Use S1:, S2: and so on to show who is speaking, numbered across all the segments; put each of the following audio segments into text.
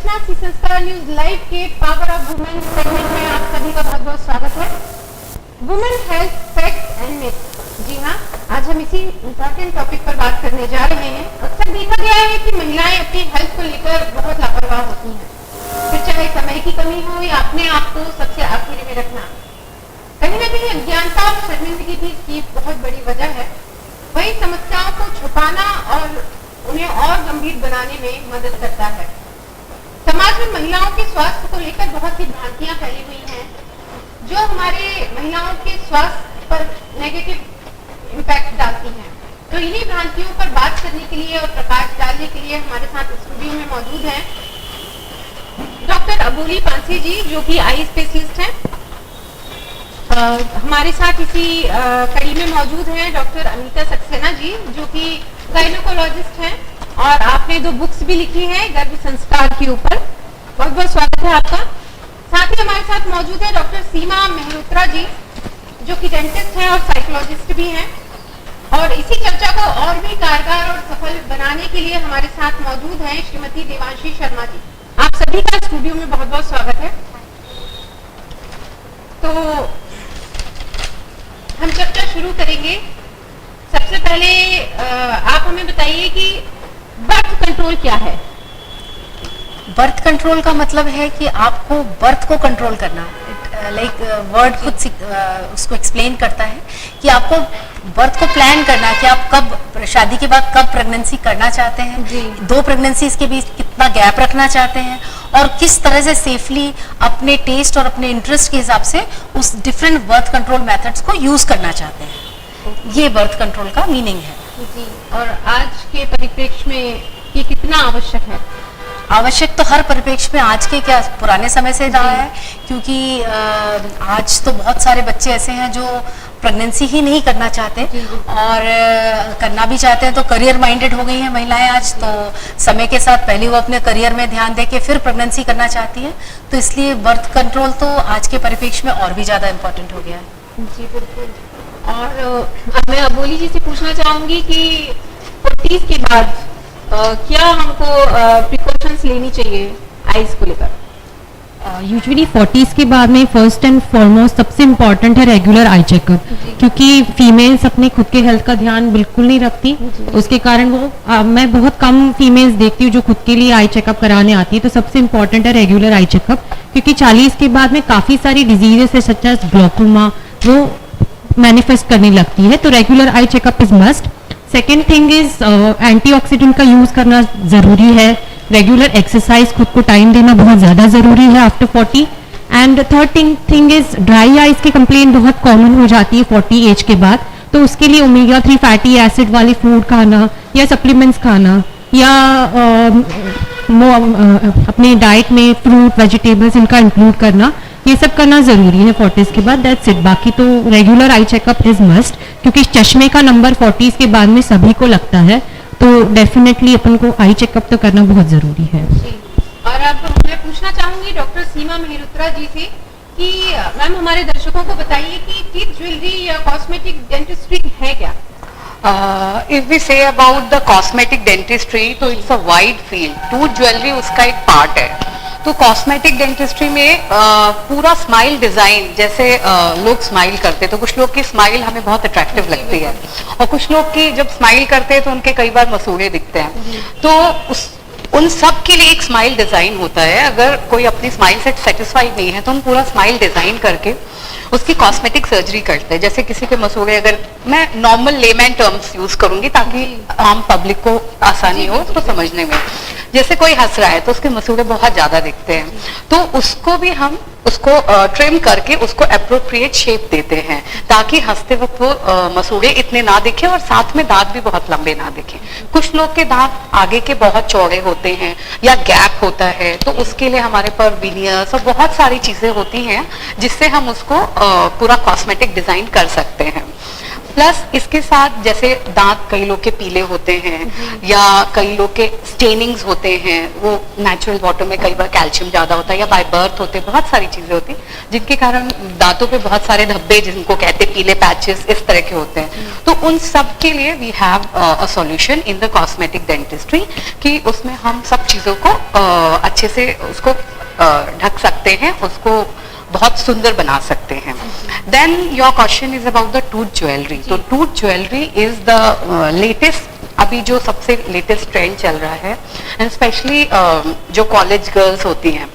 S1: रचना सी Sanskar news live के power of women segment में आप सभी का बहुत बहुत स्वागत है। Women health facts and myths. जी हाँ, आज हम इसी इम्पोर्टेंट टॉपिक पर बात करने जा रहे हैं। अक्सर देखा गया है कि महिलाएं अपनी हेल्थ को लेकर बहुत लापरवाह होती हैं, फिर चाहे समय की कमी हो या अपने आप को सबसे आखिरी में रखना। कहीं ना कहीं अज्ञानता और शर्मिंदगी भी इसकी बहुत बड़ी वजह है। वही समस्याओं को छुपाना और उन्हें और गंभीर बनाने में मदद करता है। समाज में महिलाओं के स्वास्थ्य को लेकर बहुत सी भ्रांतियां फैली हुई हैं, जो हमारे महिलाओं के स्वास्थ्य पर नेगेटिव इम्पैक्ट डालती हैं। तो इन्हीं भ्रांतियों पर बात करने के लिए और प्रकाश डालने के लिए हमारे साथ स्टूडियो में मौजूद हैं डॉक्टर अबोली पांसे जी, जो कि आई स्पेशलिस्ट हैं। हमारे साथ इसी कड़ी में मौजूद हैं डॉक्टर अनीता सक्सेना जी, जो कि गायनेकोलॉजिस्ट हैं और आपने 2 बुक्स भी लिखी हैं गर्भ संस्कार के ऊपर। बहुत बहुत स्वागत है आपका। साथ ही हमारे साथ मौजूद है डॉक्टर सीमा मेहरोत्रा जी, जो कि डेंटिस्ट हैं और साइकोलॉजिस्ट भी हैं। और इसी चर्चा को और भी कारगर और सफल बनाने के लिए हमारे साथ मौजूद हैं श्रीमती देवांशी शर्मा जी। आप सभी का स्टूडियो में बहुत बहुत स्वागत है। तो हम चर्चा शुरू करेंगे। सबसे पहले आप हमें बताइए कि बर्थ कंट्रोल क्या है?
S2: बर्थ कंट्रोल का मतलब है कि आपको बर्थ को कंट्रोल करना। लाइक वर्ड खुद उसको एक्सप्लेन करता है कि आपको बर्थ को प्लान करना कि आप कब शादी के बाद कब प्रेगनेंसी करना चाहते हैं, 2 प्रेगनेंसीज के बीच कितना गैप रखना चाहते हैं और किस तरह से सेफली अपने टेस्ट और अपने इंटरेस्ट के हिसाब से उस डिफरेंट बर्थ कंट्रोल मेथड्स को यूज करना चाहते हैं। ये बर्थ कंट्रोल का मीनिंग है
S1: जी। और आज के परिप्रेक्ष्य में ये कितना आवश्यक है?
S2: आवश्यक तो हर परिप्रेक्ष्य में आज के क्या पुराने समय से रहा है, क्योंकि आज तो बहुत सारे बच्चे ऐसे हैं जो प्रेगनेंसी ही नहीं करना चाहते और करना भी चाहते हैं तो करियर माइंडेड हो गई हैं महिलाएं आज। तो समय के साथ पहले वो अपने करियर में ध्यान देके फिर प्रेगनेंसी करना चाहती है, तो इसलिए बर्थ कंट्रोल तो आज के परिप्रेक्ष्य में और भी ज्यादा इम्पोर्टेंट हो गया है।
S1: जी बिल्कुल। और मैं अबोली जी से पूछना चाहूंगी कि 40 के बाद क्या हमको प्रिकॉशंस लेनी चाहिए आइज को लेकर?
S3: यूजुअली 40s के बाद में फर्स्ट एंड फॉरमोस्ट सबसे इम्पॉर्टेंट है रेगुलर आई चेकअप, क्योंकि फीमेल्स अपने खुद के हेल्थ का ध्यान बिल्कुल नहीं रखती। उसके कारण वो मैं बहुत कम फीमेल्स देखती हूँ जो खुद के लिए आई चेकअप कराने आती है। तो सबसे इम्पॉर्टेंट है रेगुलर आई चेकअप, क्योंकि 40 के बाद में काफ़ी सारी डिजीजेस है सच एज ग्लोकोमा वो मैनिफेस्ट करने लगती है। तो regular eye checkup is must. Second thing is antioxidant का यूज करना जरूरी है। रेगुलर एक्सरसाइज, खुद को टाइम देना बहुत ज्यादा जरूरी है after 40। And third thing is dry eyes की कंप्लेन बहुत कॉमन हो जाती है 40 एज के बाद। तो उसके लिए ओमेगा 3 फैटी एसिड वाले फूड खाना या सप्लीमेंट्स खाना या अपने डाइट में फ्रूट वेजिटेबल्स इनका इंक्लूड करना, ये सब करना जरूरी है 40s के बाद। That's it. बाकी तो regular eye checkup is must, क्योंकि चश्मे का नंबर 40s के बाद में सभी को लगता है, तो डेफिनेटली अपन को आई चेकअप तो करना बहुत जरूरी है।
S1: और अब मैं पूछना चाहूंगी डॉक्टर सीमा मेहरोत्रा जी से कि मैम हमारे दर्शकों को बताइए कि टीथ ज्वेलरी या कॉस्मेटिक डेंटिस्ट्री है क्या?
S4: If we say about the cosmetic dentistry, तो it's a wide field. Tooth jewelry उसका एक पार्ट है। तो कॉस्मेटिक डेंटिस्ट्री में पूरा स्माइल डिजाइन, जैसे लोग स्माइल करते हैं तो कुछ लोग की स्माइल हमें बहुत अट्रैक्टिव लगती है और कुछ लोग की जब स्माइल करते हैं तो उनके कई बार मसूड़े दिखते हैं। तो उन सब के लिए एक स्माइल डिजाइन होता है। अगर कोई अपनी स्माइल से सेटिस्फाइड नहीं है तो हम पूरा स्माइल डिजाइन करके उसकी कॉस्मेटिक सर्जरी करते हैं। जैसे किसी के मसूड़े, अगर मैं नॉर्मल लेमैन टर्म्स यूज करूंगी ताकि आम पब्लिक को आसानी हो उसको समझने में, जैसे कोई हंस रहा है तो उसके मसूड़े बहुत ज्यादा दिखते हैं, तो उसको भी हम उसको ट्रिम करके उसको अप्रोप्रिएट शेप देते हैं ताकि हंसते वक्त वो मसूड़े इतने ना दिखे और साथ में दांत भी बहुत लंबे ना दिखे। कुछ लोग के दांत आगे के बहुत चौड़े होते हैं या गैप होता है, तो उसके लिए हमारे पास विनियर्स और बहुत सारी चीजें होती हैं जिससे हम उसको पूरा कॉस्मेटिक डिजाइन कर सकते हैं। प्लस इसके साथ जैसे दांत कई लोग के पीले होते हैं या कई लोग के स्टेनिंग्स होते हैं, वो नेचुरल वाटर में कई बार कैल्शियम ज्यादा होता है या बाय बर्थ होते हैं, बहुत सारी चीजें होती हैं जिनके कारण दांतों पे बहुत सारे धब्बे जिनको कहते हैं पीले पैचेस इस तरह के होते हैं। तो उन सब के लिए we have a solution in the cosmetic dentistry कि उसमें हम सब चीजों को अच्छे से उसको ढक सकते हैं, उसको बहुत सुंदर बना सकते हैं। Then your question is about the tooth jewellery. तो tooth jewellery is the latest, अभी जो सबसे लेटेस्ट ट्रेंड चल रहा है, एंड स्पेशली जो कॉलेज गर्ल्स होती हैं,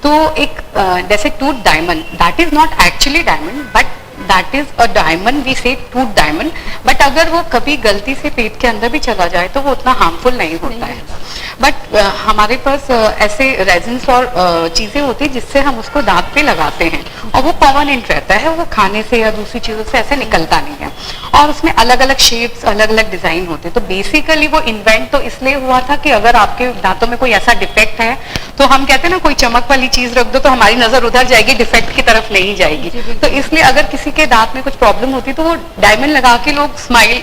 S4: तो एक जैसे tooth diamond, that is not actually diamond but that is a diamond, we say tooth diamond, but अगर वो कभी गलती से पेट के अंदर भी चला जाए तो वो उतना हार्मफुल नहीं होता है। बट हमारे पास ऐसे रेजिन्स और चीजें होती है जिससे हम उसको दांत पे लगाते हैं और वो परमानेंट रहता है, वो खाने से या दूसरी चीजों से ऐसे निकलता नहीं है, और उसमें अलग अलग शेप्स, अलग अलग डिजाइन होते हैं। तो बेसिकली वो इन्वेंट तो इसलिए हुआ था कि अगर आपके दांतों में कोई ऐसा डिफेक्ट है, तो हम कहते हैं ना कोई चमक वाली चीज रख दो तो हमारी नजर उधर जाएगी, डिफेक्ट की तरफ नहीं जाएगी। तो इसलिए अगर किसी के दांत में कुछ प्रॉब्लम होती है तो वो डायमंड लगा के लोग स्माइल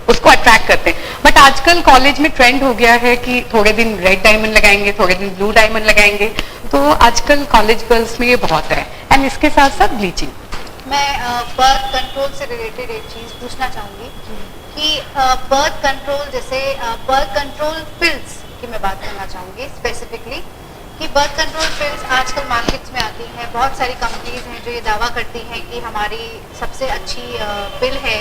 S4: उसको अट्रैक्ट करते हैं। बट आजकल कॉलेज में ट्रेंड हो गया है कि थोड़े दिन रेड डायमंड लगाएंगे, थोड़े दिन ब्लू डायमंड लगाएंगे, तो आजकल कॉलेज गर्ल्स में ये बहुत है, एंड इसके साथ साथ ब्लीचिंग।
S2: मैं बर्थ कंट्रोल से रिलेटेड एक चीज पूछना चाहूंगी कि बर्थ कंट्रोल, जैसे बर्थ कंट्रोल पिल्स की मैं बात करना चाहूंगी स्पेसिफिकली, कि बर्थ कंट्रोल पिल्स आजकल मार्केट्स में आती हैं, बहुत सारी कंपनीज हैं जो ये दावा करती हैं कि हमारी सबसे अच्छी पिल है,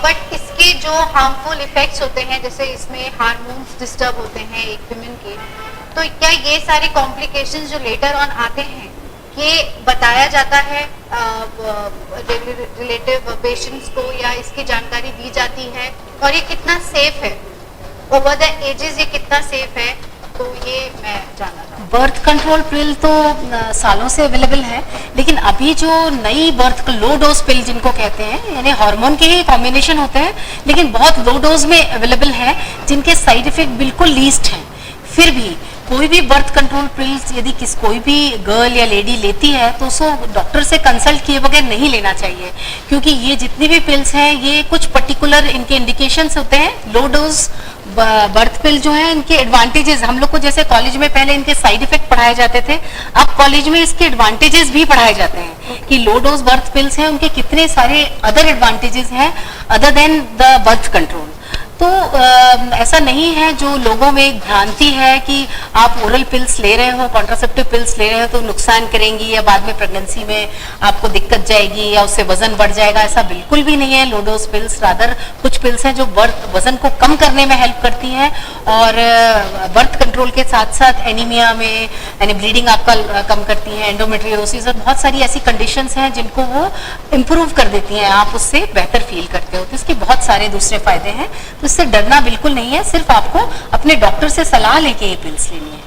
S2: बट इसके जो हार्मफुल इफेक्ट्स होते हैं, जैसे इसमें हार्मोन्स डिस्टर्ब होते हैं एक विमेन के, तो क्या ये सारे कॉम्प्लिकेशंस जो लेटर ऑन आते हैं ये बताया जाता है रिलेटिव पेशेंट्स को, या इसकी जानकारी दी जाती है, और ये कितना सेफ है ओवर द एजेस, ये कितना सेफ है, तो ये मैं जानना चाहूँगी। बर्थ कंट्रोल पिल तो सालों से अवेलेबल है, लेकिन अभी जो नई बर्थ लो डोज पिल जिनको कहते हैं, यानी हार्मोन के ही कॉम्बिनेशन होते हैं लेकिन बहुत लो डोज में अवेलेबल है, जिनके साइड इफेक्ट बिल्कुल लीस्ट हैं। फिर भी कोई भी बर्थ कंट्रोल पिल्स यदि कोई भी गर्ल या लेडी लेती है तो उसको डॉक्टर से कंसल्ट किए बगैर नहीं लेना चाहिए, क्योंकि ये जितनी भी पिल्स हैं ये कुछ पर्टिकुलर इनके इंडिकेशंस होते हैं। लो डोज बर्थ पिल जो है इनके एडवांटेजेस, हम लोग को जैसे कॉलेज में पहले इनके साइड इफेक्ट पढ़ाए जाते थे, अब कॉलेज में इसके एडवांटेजेस भी पढ़ाए जाते हैं कि लो डोज बर्थ पिल्स हैं उनके कितने सारे अदर एडवांटेजेस हैं other than the birth control. तो ऐसा नहीं है जो लोगों में एक भ्रांति है कि आप ओरल पिल्स ले रहे हो, कॉन्ट्रासेप्टिव पिल्स ले रहे हो तो नुकसान करेंगी या बाद में प्रेगनेंसी में आपको दिक्कत जाएगी या उससे वजन बढ़ जाएगा, ऐसा बिल्कुल भी नहीं है। लो डोज पिल्स रादर कुछ पिल्स हैं जो वजन को कम करने में हेल्प करती हैं और बर्थ कंट्रोल के साथ साथ एनीमिया में यानी ब्लीडिंग आपका कम करती हैं, एंडोमेट्रियोसिस और बहुत सारी ऐसी कंडीशंस हैं जिनको वो इम्प्रूव कर देती हैं, आप उससे बेहतर फील करते हो। तो इसके बहुत सारे दूसरे फायदे हैं, तो इससे डरना बिल्कुल नहीं है, सिर्फ आपको अपने डॉक्टर से सलाह लेके ये पिल्स लेनी है।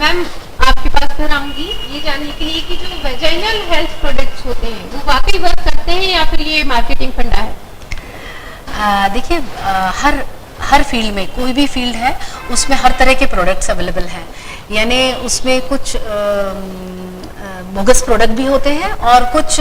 S1: मैम आपके पास फिर आऊंगी ये जानने के लिए कि जो वेजाइनल हेल्थ प्रोडक्ट्स होते हैं वो वाकई वर्क करते हैं या फिर ये मार्केटिंग फंडा है?
S2: देखिए हर फील्ड में, कोई भी फील्ड है उसमें हर तरह के प्रोडक्ट्स अवेलेबल हैं, यानी उसमें कुछ बोगस प्रोडक्ट भी होते हैं और कुछ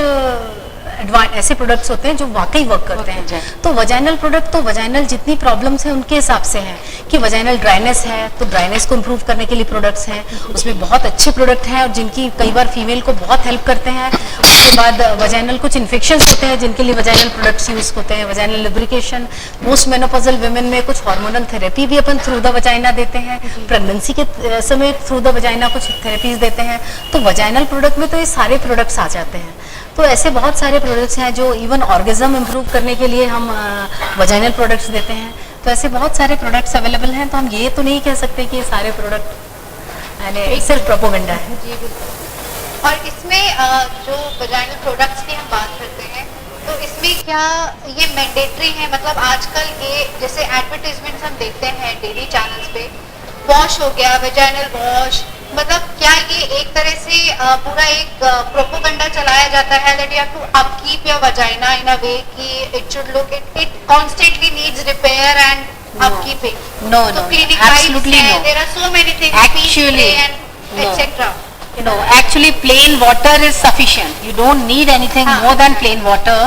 S2: ऐसे प्रोडक्ट्स होते हैं जो वाकई वर्क करते हैं। तो वजाइनल प्रोडक्ट तो वजाइनल जितनी प्रॉब्लम्स हैं उनके हिसाब से हैं कि वजाइनल ड्राइनेस है तो ड्राइनेस को इम्प्रूव करने के लिए प्रोडक्ट्स हैं, उसमें बहुत अच्छे प्रोडक्ट हैं और जिनकी कई बार फीमेल को बहुत हेल्प करते हैं। उसके बाद वजाइनल कुछ इन्फेक्शंस होते हैं जिनके लिए वजाइनल प्रोडक्ट्स यूज होते हैं, vaginal lubrication, post menopausal women में कुछ हार्मोनल थेरेपी भी अपन थ्रू द वजाइना देते हैं, प्रेगनेंसी के समय थ्रू द वजाइना कुछ थेरेपीज देते हैं। तो वजाइनल प्रोडक्ट में तो ये सारे प्रोडक्ट्स आ जाते हैं। तो ऐसे बहुत सारे प्रोडक्ट्स हैं जो इवन ऑर्गेजम इम्प्रूव करने के लिए हम वजाइनल प्रोडक्ट्स देते हैं। तो ऐसे बहुत सारे प्रोडक्ट्स अवेलेबल हैं, तो हम ये तो नहीं कह सकते कि ये सारे प्रोडक्ट यानी सिर्फ प्रोपोगंडा है।
S1: जी बिल्कुल। और इसमें जो वजाइनल प्रोडक्ट्स की हम बात करते हैं तो इसमें क्या ये मैंडेटरी है? मतलब आजकल ये जैसे एडवर्टाइजमेंट्स हम देखते हैं डेली चैनल्स पे, वॉश हो गया, वजाइनल वॉश, मतलब क्या ये एक तरह से पूरा एक प्रोपोगंडा चलाया जाता है that you have to upkeep your vagina in a way कि it should look it constantly needs repair and upkeeping?
S2: No, absolutely no.
S1: There are so many things
S2: Actually,
S1: and etc.
S2: You know, actually plain water is sufficient. You don't need anything more than plain water.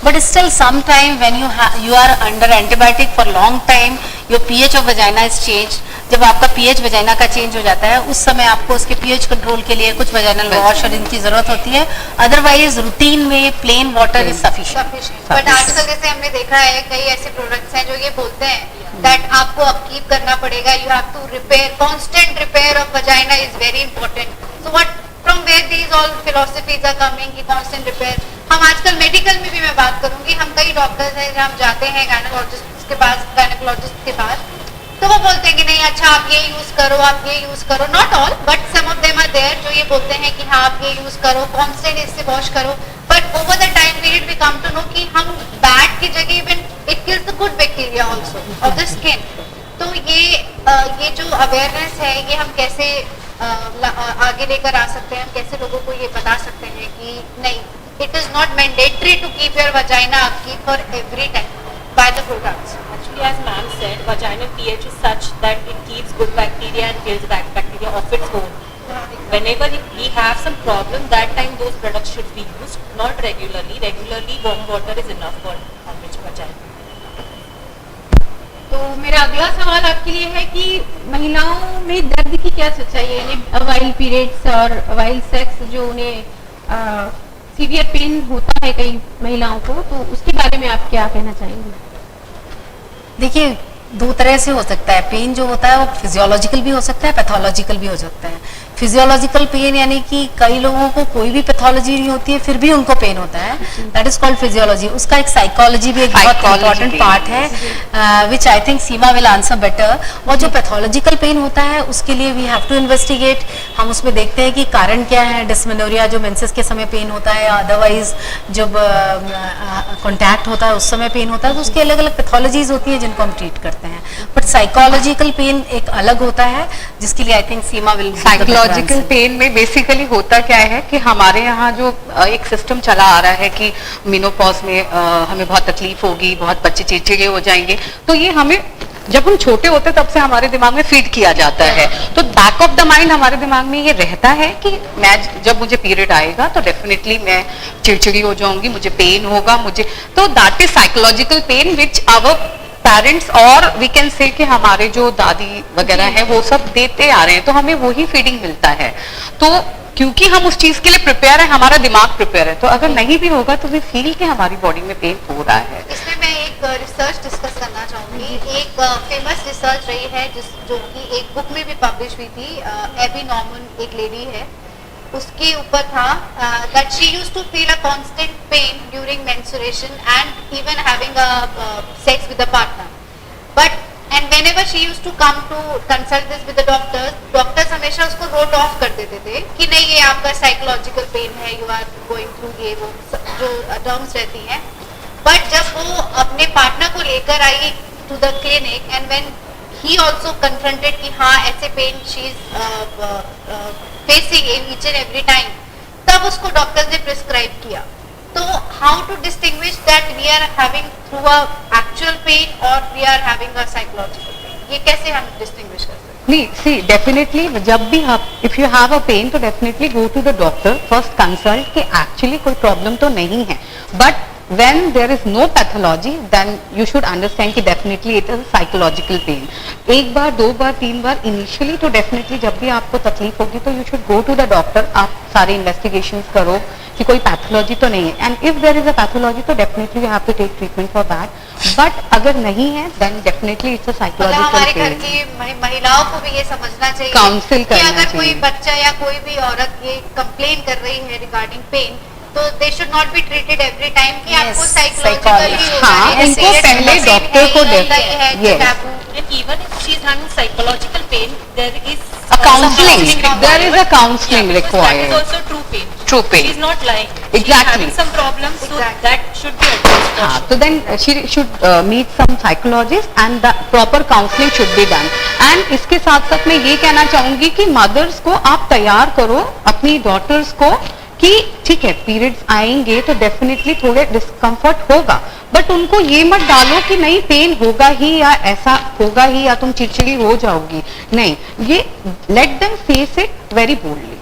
S2: But still, sometime when you are under antibiotic for long time, your pH of vagina is changed. जब आपका pH vagina का change हो जाता है, उस समय आपको उसके pH कंट्रोल के लिए कुछ वजाइनल वॉश और इनकी जरूरत होती है. अदरवाइज रूटीन में plain water is sufficient.
S1: But आजकल जैसे हमने देखा है कई ऐसे प्रोडक्ट्स हैं जो ये बोलते हैं दैट आपको अपकीप करना पड़ेगा, you have to repair, constant repair of vagina is very important. So what from where these all philosophies are coming कि कांस्टेंट रिपेयर. हम आजकल मेडिकल में भी मैं बात करूंगी, हम कई डॉक्टर्स हैं जहाँ हम जाते हैं गायनेकोलॉजिस्ट के पास, गायनेकोलॉजिस्ट के पास, तो वो बोलते हैं कि नहीं अच्छा आप ये यूज करो, आप ये यूज करो. Not all but some of them are there जो ये बोलते हैं कि हाँ आप ये यूज करो, कांस्टेंट इससे वॉश करो. But over the time period we come to know कि हम बैड की जगह even it kills the good bacteria also of the skin. तो ये जो अवेयरनेस है ये हम कैसे आगे लेकर आ सकते हैं, हम कैसे लोगों को ये बता सकते हैं कि नहीं, it is not mandatory to keep your vagina upkeep for every time by the products.
S5: Actually, as ma'am said, vaginal pH is such that it keeps good bacteria and kills bad bacteria of its own. Whenever we have some problem, that time those products should be used, not regularly. Regularly, warm water is enough for average vagina.
S1: तो मेरा अगला सवाल आपके लिए है कि महिलाओं में दर्द की क्या सच्चाई है, यानी वाइल पीरियड्स और वाइल सेक्स जो उन्हें सीवियर पेन होता है कई महिलाओं को, तो उसके बारे में आप क्या कहना चाहेंगे?
S2: देखिए, दो तरह से हो सकता है. पेन जो होता है वो फिजियोलॉजिकल भी हो सकता है, पैथोलॉजिकल भी हो सकता है. फिजियोलॉजिकल पेन यानी कि कई लोगों को कोई भी पैथोलॉजी नहीं होती है फिर भी उनको पेन होता है, दैट इज कॉल्ड फिजियोलॉजी. उसका एक साइकोलॉजी भी एक बहुत इंपॉर्टेंट पार्ट है which I think Seema will answer better. और जो पैथोलॉजिकल पेन होता है उसके लिए वी हैव टू इन्वेस्टिगेट. हम उसमें देखते हैं कि कारण क्या है. डिस्मेनोरिया जो मेंसेस के समय पेन होता है, अदरवाइज जब कॉन्टैक्ट होता है उस समय पेन होता है, तो उसकी अलग अलग पैथोलॉजीज होती हैं जिनको हम ट्रीट करते हैं. बट साइकोलॉजिकल पेन एक अलग होता है जिसके लिए आई think Seema will.
S4: Psychological pen में बेसिकली होता क्या है कि हमारे यहाँ जो एक सिस्टम चला आ रहा है कि मेनोपॉज में हमें बहुत तकलीफ होगी, बहुत बच्चे चिड़चिड़े हो जाएंगे, तो ये हमें जब हम छोटे होते तब से हमारे दिमाग में फीड किया जाता है. तो बैक ऑफ द माइंड हमारे दिमाग में ये रहता है कि मैं जब मुझे पीरियड आएगा तो डेफिनेटली मैं चिड़चिड़ी हो जाऊंगी, मुझे पेन होगा, मुझे. तो that is psychological pain which our parents और वी कैन से कि हमारे जो दादी वगैरह है वो सब देते आ रहे हैं, तो हमें वही फीडिंग मिलता है. तो क्योंकि हम उस चीज के लिए प्रिपेयर है, हमारा दिमाग प्रिपेयर है, तो अगर नहीं भी होगा तो वी फील कि हमारी बॉडी में पेन हो रहा है.
S1: इसमें मैं एक रिसर्च डिस्कस करना चाहूंगी. एक फेमस रिसर्च रही है जो कि एक बुक में भी पब्लिश हुई थी. एबी नॉर्मन एक लेडी है, उसके ऊपर था that she used to feel a constant pain during menstruation and even having a sex with a partner. But and whenever she used to come to consult this with the doctors हमेशा उसको wrote off कर देते थे कि नहीं ये आपका psychological pain है, you are going through ये वो जो terms रहती हैं. But जब वो अपने पार्टनर को लेकर आई to the clinic and when he also confronted कि हाँ ऐसे pen she is facing each and every time, तब उसको डॉक्टर ने प्रिस्क्राइब किया. तो how to distinguish that we are having through a actual pain और we are having a psychological pain, ये कैसे हम डिस्टिंग्विश कर सकते हैं?
S4: नहीं, सी डेफिनेटली जब भी आप if you have a pain तो definitely go to the doctor first consult कि एक्चुअली कोई प्रॉब्लम तो नहीं है. But when there is no pathology then you should understand कि definitely it is psychological pain. एक बार, दो बार, तीन बार initially तो definitely जब भी आपको तकलीफ होगी तो you should go to the doctor. आप सारे investigations करो कि कोई पैथोलॉजी तो नहीं है, and if there is a pathology तो definitely you have to take treatment for that. But अगर नहीं है then definitely it's a psychological
S1: हमारे घर
S4: pain.
S1: की महिलाओं को भी ये समझना चाहिए
S4: Counsel
S1: कि
S4: करना
S1: अगर कोई
S4: चाहिए.
S1: बच्चा या कोई भी औरत ये कंप्लेन कर रही है रिगार्डिंग पेन, तो they should not be treated every time कि
S2: Yes,
S1: आपको साइकोलॉजिकल
S2: psychology.
S4: हाँ, उनको पहले डॉक्टर को yes.
S5: And even if she is having psychological pain, there is
S4: A counseling.
S5: required.
S4: There is a counseling
S5: Yeah, because
S4: required.
S5: That is also true pain.
S4: True pain.
S5: She is not lying.
S4: Exactly.
S5: She is having some problems, so
S1: Exactly.
S5: that should be addressed. for
S4: हाँ,
S5: sure.
S4: तो then she should meet some psychologist and the proper counseling should be done. And इसके साथ साथ मैं ये कहना चाहूंगी कि मदर्स को आप तैयार करो अपनी डॉटर्स को कि ठीक है पीरियड्स आएंगे तो डेफिनेटली थोड़े डिस्कम्फर्ट होगा, बट उनको ये मत डालो कि नहीं पेन होगा ही या ऐसा होगा ही या तुम चिड़चिड़ी हो जाओगी. नहीं, ये let them face it very boldly.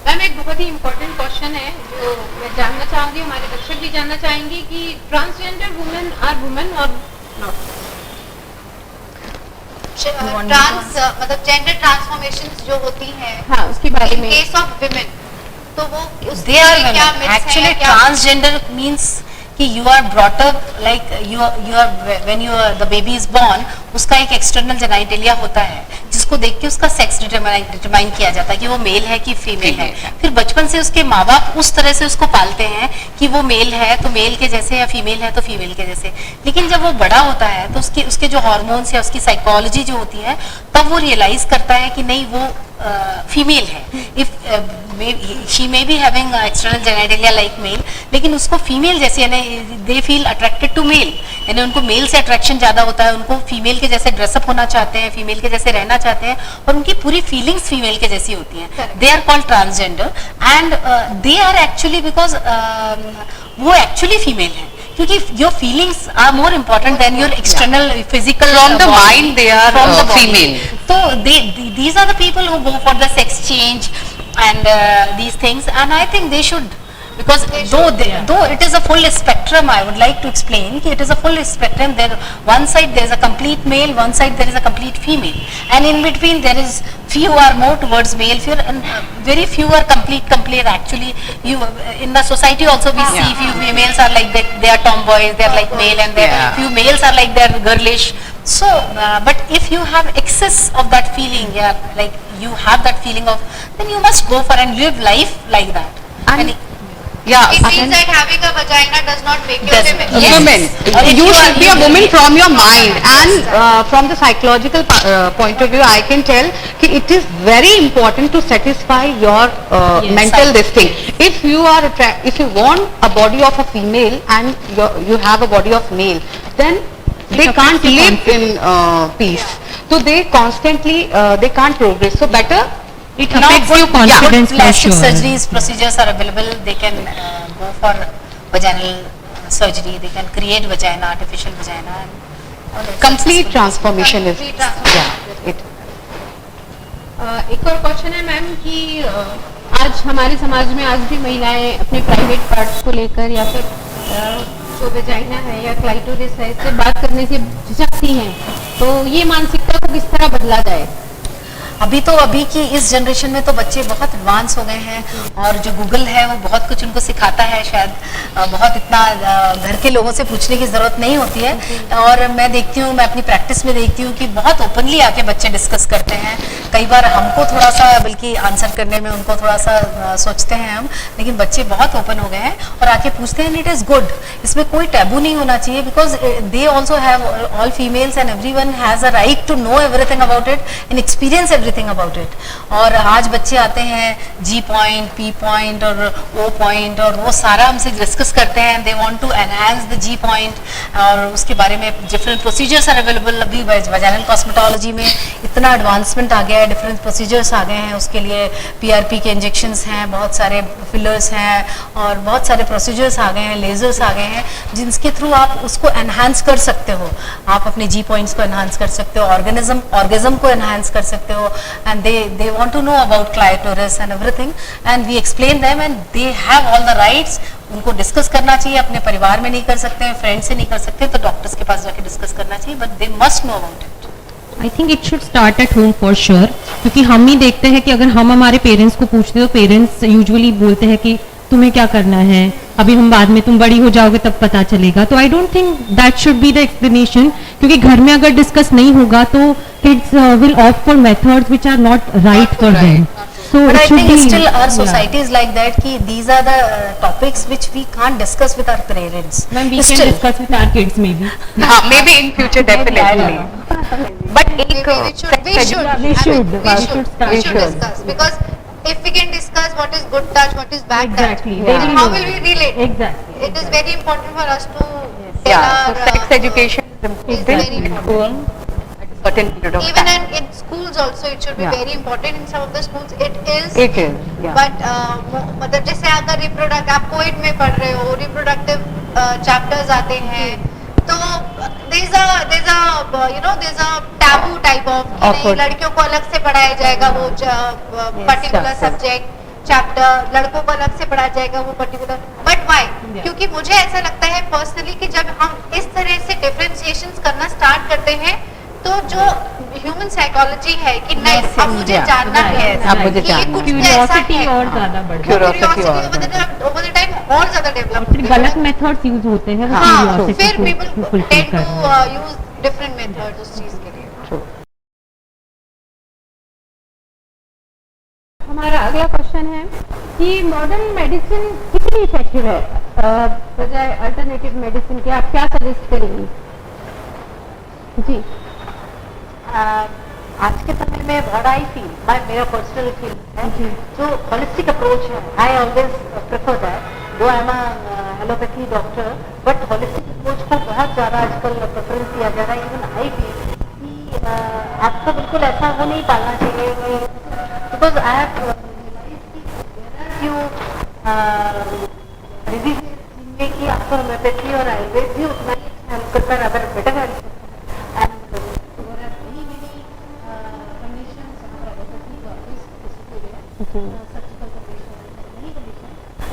S1: Ma'am एक बहुत ही इम्पोर्टेंट क्वेश्चन है जो मैं जानना चाहूंगी, हमारे दर्शक भी जानना चाहेंगे कि ट्रांसजेंडर वुमेन आर वुमेन और नॉट।
S2: ट्रांस मतलब जेंडर ट्रांसफॉर्मेशंस जो होती हैं,
S1: हाँ, उसके बारे में
S2: केस ऑफ विमेन, तो वो दे आर क्या एक्चुअली ट्रांसजेंडर मींस कि you are brought up like you are when you the baby is born, उसका एक एक्सटर्नल जेनाइटेलिया होता है जिसको देख के उसका सेक्स डिटरमाइन किया जाता है कि वो मेल है कि फीमेल है। फिर बचपन से उसके माँ बाप उस तरह से उसको पालते हैं कि वो मेल है तो मेल के जैसे या फीमेल है तो फीमेल के जैसे। लेकिन जब वो बड़ा होता है तो उसके जो हार्मोन्स या उसकी साइकोलॉजी जो होती है, तब वो रियलाइज करता है कि नहीं वो फीमेल है। If she may be having external genitalia like male, लेकिन उसको फीमेल जैसे यानी they feel attracted to male, यानी उनको मेल से अट्रैक्शन ज्यादा होता है, उनको फीमेल के जैसे ड्रेसअप होना चाहते हैं, फीमेल के जैसे रहना चाहते हैं, और उनकी पूरी फीलिंग्स फीमेल के जैसी होती हैं। They are called transgender and they are actually because वो एक्चुअली फीमेल है, क्योंकि your feelings are more important than your external physical.
S4: From the mind they are
S2: from the body.
S4: female.
S2: So these are the people who go for the sex change and these things, and I think they should, because though it is a full spectrum, I would like to explain कि it is a full spectrum. There one side there is a complete male, one side there is a complete female, and in between there is few are more towards male, few and very few are complete. Actually, you in the society also we see few females are like that, they are tomboys, they are like male, and there few males are like they are girlish. So, but if you have excess of that feeling, like you have that feeling of, then you must go for and live life like that. And
S4: Yeah,
S2: it seems that having a vagina does not make you a woman.
S4: a woman. You should be a woman from your mind, and from the psychological point of view, I can tell that it is very important to satisfy your mental this thing. If you are if you want a body of a female and you have a body of male, then they can't live in peace. So they constantly they can't progress. So better.
S3: It affects your confidence for
S2: plastic
S3: sure.
S2: surgeries procedures are available. They can go for vaginal surgery. They can create vagina, artificial vagina. And
S4: Complete transformation is it.
S1: एक और question है ma'am कि आज हमारे समाज में आज भी महिलाएं अपने प्राइवेट पार्ट्स को लेकर या फिर जो वेजाइना है या क्लाइटोरिस है इससे बात करने से झिझकती हैं, तो ये मानसिकता को किस तरह बदला जाए?
S2: अभी की इस जनरेशन में तो बच्चे बहुत एडवांस हो गए हैं, और जो गूगल है वो बहुत कुछ उनको सिखाता है, शायद बहुत इतना घर के लोगों से पूछने की जरूरत नहीं होती है। और मैं देखती हूँ, मैं अपनी प्रैक्टिस में देखती हूँ कि बहुत ओपनली आके बच्चे डिस्कस करते हैं। कई बार हमको थोड़ा सा बल्कि आंसर करने में उनको थोड़ा सा सोचते हैं हम, लेकिन बच्चे बहुत ओपन हो गए हैं और आके पूछते हैं। इट इज गुड, इसमें कोई टैबू नहीं होना चाहिए, because they also have, all females and everyone has a right to know everything about it and experience everything about it. और आज बच्चे आते हैं जी पॉइंट, पी पॉइंट और ओ पॉइंट, और वो सारा हमसे डिस्कस करते हैं। They want to enhance the G point, और उसके बारे में डिफरेंट प्रोसीजर्स आर अवेलेबल। अभी वजाइनल कॉस्मेटोलॉजी में इतना एडवांसमेंट आ गया है, डिफरेंट प्रोसीजर्स आ गए हैं उसके लिए। पीआरपी के इंजेक्शंस हैं, बहुत सारे फिलर्स हैं, और बहुत सारे प्रोसीजर्स आ गए हैं, लेजर्स आ गए हैं, जिनके थ्रू आप उसको एनहांस कर सकते हो। आप अपने जी पॉइंट्स को एनहांस कर सकते हो, ऑर्गेजम को एनहांस कर सकते हो, and they want to know about clitoris and everything, and we explain them and they have all the rights. उनको डिस्कस करना चाहिए, अपने परिवार में नहीं कर सकते हैं, फ्रेंड से नहीं कर सकते, तो डॉक्टर्स के पास जाके डिस्कस करना चाहिए, but they must know about it.
S3: I think it should start at home for sure, क्योंकि हम ही देखते हैं कि अगर हम हमारे पेरेंट्स को पूछते हैं तो पेरेंट्स यूजुअली बोलते हैं कि तुम्हें क्या करना है, अभी हम बाद में, तुम बड़ी हो जाओगे तब पता चलेगा। तो आई don't think that should be the explanation, क्योंकि घर में अगर डिस्कस नहीं होगा तो kids will opt for methods which are not right for them. So
S2: but
S3: it
S2: I
S3: should
S2: think
S3: be,
S2: still our society is like that कि these are the topics which we can't discuss with our parents.
S3: When we
S2: Still.
S3: can discuss with our kids maybe.
S4: Maybe in future definitely. But
S2: we should
S1: discuss, because if we can discuss what is good touch, what is bad
S3: Exactly.
S1: touch, then how will we relate?
S3: Exactly.
S1: It is very important for us to tell
S4: so
S1: our
S4: sex education
S1: is very important.
S4: certain period of
S1: Even
S4: time.
S1: in schools also it should be very important. In some of the schools it is.
S4: It is, yeah.
S1: But मतलब जैसे अगर रिप्रोडक्ट आप Covid में पढ़ रहे हो, reproductive chapters आते हैं, तो there's a taboo type of कि नहीं, लड़कियों को अलग से पढ़ाया जाएगा वो पर्टिकुलर सब्जेक्ट,
S6: चैप्टर, लड़कों को अलग से पढ़ाया जाएगा वो पर्टिकुलर, बट व्हाई? क्योंकि मुझे ऐसा लगता है पर्सनली कि जब हम इस तरह से डिफरेंशिएशंस करना स्टार्ट करते हैं तो जो ह्यूमन साइकोलॉजी है कि नहीं अब मुझे जानना है,
S4: अब मुझे
S6: कि ये
S4: जानना
S6: कुछ
S4: है।
S6: ऐसा
S3: क्यूरियोसिटी
S6: है,
S3: और ज्यादा बढ़ जाती
S4: Curiosity और
S6: ओवर द टाइम और ज्यादा डेवलप
S3: है। गलत मेथड्स यूज होते हैं वो
S6: हाँ,
S3: क्यूरियोसिटी
S6: फिर
S3: को
S6: पीपल
S3: फुलफिल
S6: टेंड
S3: करने
S6: टू यूज डिफरेंट मेथड्स उस चीज के लिए।
S1: हमारा अगला क्वेश्चन है कि मॉडर्न मेडिसिन कितनी इफेक्टिव है बजाय अल्टरनेटिव मेडिसिन के, आप क्या सजेस्ट करेंगी? जी
S2: आज के समय में व्हाट आई फील, मेरा पर्सनल फील है, जो होलिस्टिक अप्रोच है, आई ऑलवेज प्रेफर दैट, दो I am allopathy doctor, but holistic approach को बहुत ज़्यादा आजकल प्रेफरेंस दिया जा रहा है। इवन आई फील कि आपको बिल्कुल ऐसा वो नहीं पालना चाहिए, बिकॉज आई हैव डिजीज में कि आपको होम्योपैथी और आयुर्वेद भी उतना ही हेल्प करता है, अगर better help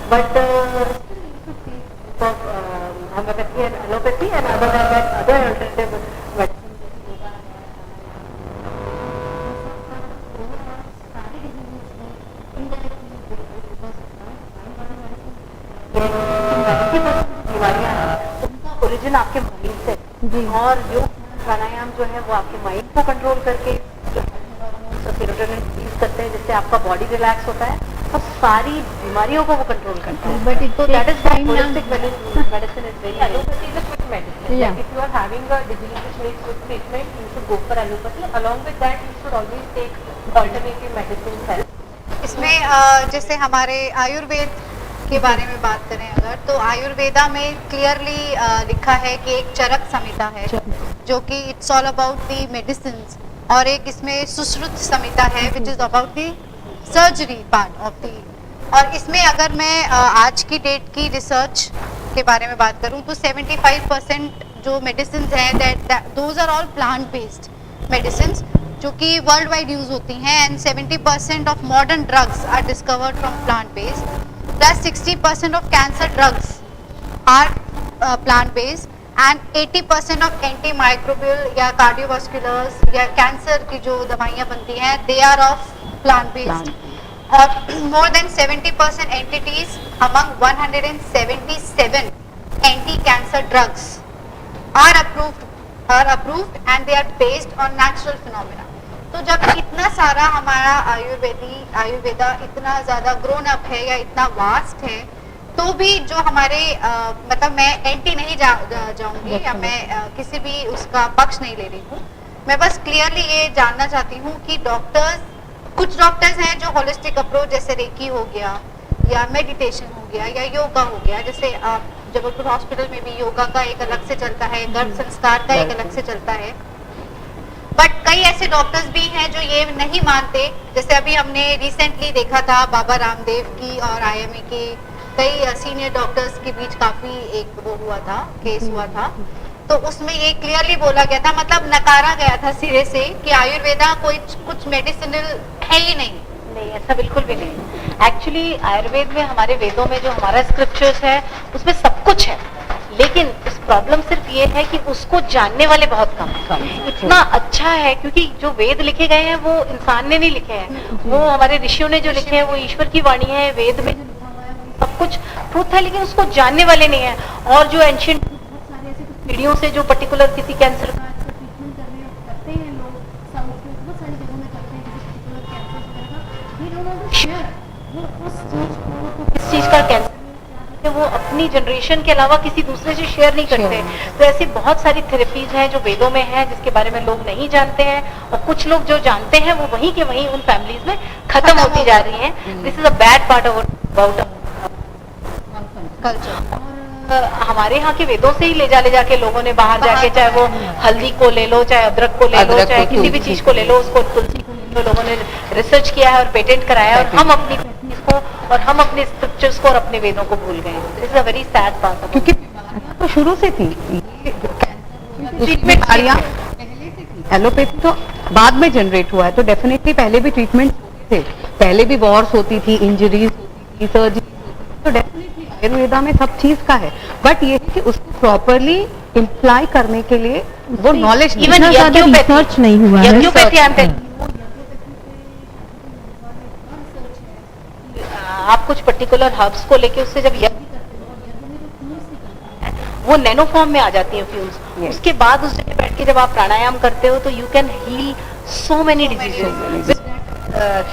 S2: but homeopathy and allopathy and other than that other alternative origin आपके माइंड से, और योग प्राणायाम जो है वो आपके माइंड को कंट्रोल करके रिलीज करते हैं, जिससे आपका बॉडी रिलैक्स होता है और सारी बीमारियों को वो कंट्रोल करता है।
S1: But it
S2: So that is why holistic medicine is very
S5: Allopathy is a quick medicine.
S1: Yeah.
S5: Like if you are having a disease which needs quick treatment, you should go for allopathy. Along with that, you should always take alternative medicines help.
S6: इसमें जैसे हमारे आयुर्वेद के बारे में बात करें अगर, तो आयुर्वेदा में क्लियरली लिखा है कि एक चरक संहिता है जो कि it's all about the medicines, और एक इसमें सुश्रुत संहिता है which is about the surgery part of the, और इसमें अगर मैं आज की डेट की रिसर्च के बारे में बात करूं तो 75% जो मेडिसिन हैं those are all plant based medicine जो कि वर्ल्ड वाइड यूज होती हैं, and 70% of modern drugs are discovered from plant based, plus 60% of cancer drugs are plant based, and 80% of anti microbial या कार्डियोवास्कुलर्स या cancer की जो दवाइयाँ बनती हैं they are of plant based, और more than 70% entities among 177 anti-cancer drugs are approved and they are based on natural phenomena. तो जब इतना सारा हमारा आयुर्वेदा इतना ज़्यादा ग्रोन अप है या इतना वास्ट है, तो भी जो हमारे मतलब मैं एंटी नहीं जाऊंगी या मैं किसी भी उसका पक्ष नहीं ले रही हूँ, मैं बस क्लियरली ये जानना चाहती हूँ कि कुछ डॉक्टर्स हैं जो होलिस्टिक अप्रोच जैसे रेकी हो गया या मेडिटेशन हो गया या योगा हो गया, जैसे जबलपुर हॉस्पिटल में भी योगा का एक अलग से चलता है, गर्भ संस्कार का एक अलग से चलता है, बट कई ऐसे डॉक्टर्स भी हैं जो ये नहीं मानते, जैसे अभी हमने रिसेंटली देखा था बाबा रामदेव की और आईएमए के कई सीनियर डॉक्टर्स के बीच काफी एक वो हुआ था, केस हुआ था, तो उसमें ये क्लियरली बोला गया था, मतलब नकारा गया था सिरे से कि आयुर्वेदा कोई कुछ मेडिसिनल है ही नहीं।
S2: नहीं, ऐसा बिल्कुल भी नहीं। एक्चुअली आयुर्वेद में, हमारे वेदों में जो हमारा स्क्रिप्चर्स है उसमें सब कुछ है, लेकिन इस प्रॉब्लम सिर्फ ये है कि उसको जानने वाले बहुत कम हैं। इतना अच्छा है क्योंकि जो वेद लिखे गए हैं वो इंसान ने नहीं लिखे हैं, वो हमारे ऋषियों ने जो लिखे हैं वो ईश्वर की वाणी है, वेद में सब कुछ ट्रूथ है, लेकिन उसको जानने वाले नहीं है। और जो एंशियंट पीढ़ियों से जो पर्टिकुलर किसी कैंसर का ट्रीटमेंट करते हैं लोग, बहुत सारी जगहों में करते हैं, किसी पर्टिकुलर कैंसर वो उस चीज को, किस चीज का कैंसर है वो अपनी जनरेशन के अलावा किसी दूसरे से शेयर नहीं करते। तो ऐसी बहुत सारी थेरेपीज हैं जो वेदों में है, जिसके बारे में लोग नहीं जानते हैं, और कुछ लोग जो जानते हैं वो वहीं के वहीं उन फैमिलीज में खत्म होती जा रही हैं। This is a bad part about culture. हमारे यहाँ के वेदों से ही ले जाके लोगों ने बाहर जाके, चाहे वो हल्दी को ले लो, चाहे अदरक को ले लो, चाहे किसी भी चीज को ले लो, उसको तुलसी को ले लो, लोगों ने रिसर्च किया है और पेटेंट कराया है, और हम अपनी को और हम अपने स्क्रिप्चर्स को और अपने वेदों को भूल गए। This is a very sad part,
S4: क्योंकि तो शुरू से थी ट्रीटमेंट, एलोपैथी तो बाद में जनरेट हुआ है, तो डेफिनेटली पहले भी ट्रीटमेंट थे, पहले भी वॉर्स होती थी, इंजरीज होती थी, सर्जरी, तो डेफिनेटली आयुर्वेदा में सब चीज का है, बट ये है कि उसको प्रॉपरली इम्प्लाई करने के लिए वो नॉलेज
S3: इतना ज्यादा रिसर्च नहीं हुआ है।
S2: आप कुछ पर्टिकुलर हर्ब्स को लेके उससे जब वो नैनो फॉर्म में आ जाती है फ्यूम्स, उसके बाद उस जगह बैठ के जब आप प्राणायाम करते हो तो you can heal so many diseases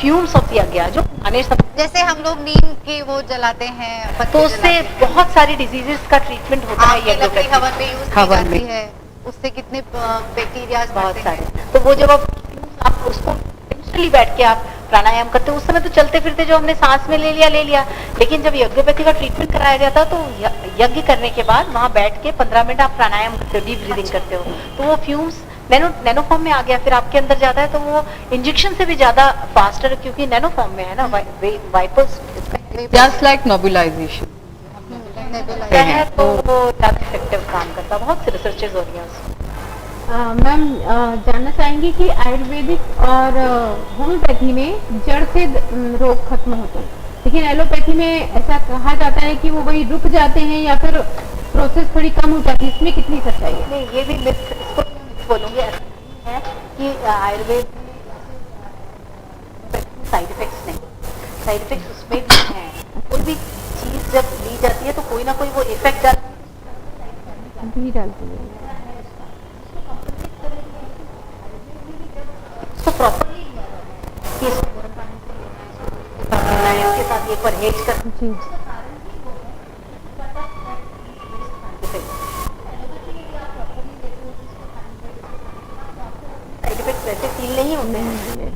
S2: fumes of यज्ञ जो खाने सब,
S6: जैसे हम लोग नीम के वो जलाते हैं पत्ते
S2: तो उससे
S6: जलाते हैं।
S2: बहुत सारी डिजीजेस का ट्रीटमेंट होता
S6: आम
S2: है
S6: की लकड़ी
S2: यज्ञोपैथी।
S6: हवन में यूज की
S4: हवन
S6: जाती
S4: में।
S6: है, उससे कितने बैक्टीरिया
S2: बहुत सारे, तो वो जब आप उसको नेचुरली बैठ के आप प्राणायाम करते हो, उस समय तो चलते फिरते जो हमने सांस में ले लिया, लेकिन जब यज्ञोपैथी का ट्रीटमेंट कराया जाता तो यज्ञ करने के बाद वहां बैठ के 15 मिनट आप प्राणायाम करते हो, डीप ब्रीदिंग करते हो, तो वो फ्यूम्स नैनो फॉर्म में आ गया, फिर आपके अंदर जाता है तो वो इंजेक्शन से भी ज्यादा फास्टर, क्योंकि नैनो फॉर्म में है ना, वाइपर्स
S4: जस्ट लाइक नोबुलाइजेशन
S2: है, तो वो ज्यादा इफेक्टिव काम करता है। बहुत सी रिसर्चेज हो रही हैं उसमें।
S1: मैम जानना चाहेंगी कि आयुर्वेदिक और होम्योपैथी में जड़ से रोग खत्म होते हैं, लेकिन एलोपैथी में ऐसा कहा जाता है कि वो वही रुक जाते हैं या फिर प्रोसेस थोड़ी कम हो जाती है, इसमें कितनी सच्चाई है?
S2: नहीं, ये भी मिथ, इसको बोलूंगी ऐसा है कि आयुर्वेद साइड इफेक्ट्स नहीं, साइड इफेक्ट्स उसमें भी हैं। कोई भी चीज जब ली जाती है तो कोई ना कोई वो इफेक्ट
S1: भी डालती है।
S2: उसको प्रॉपरली इसके साथ ये परहेज कर
S1: जी
S2: साइड इफेक्ट वैसे फील नहीं होते हैं।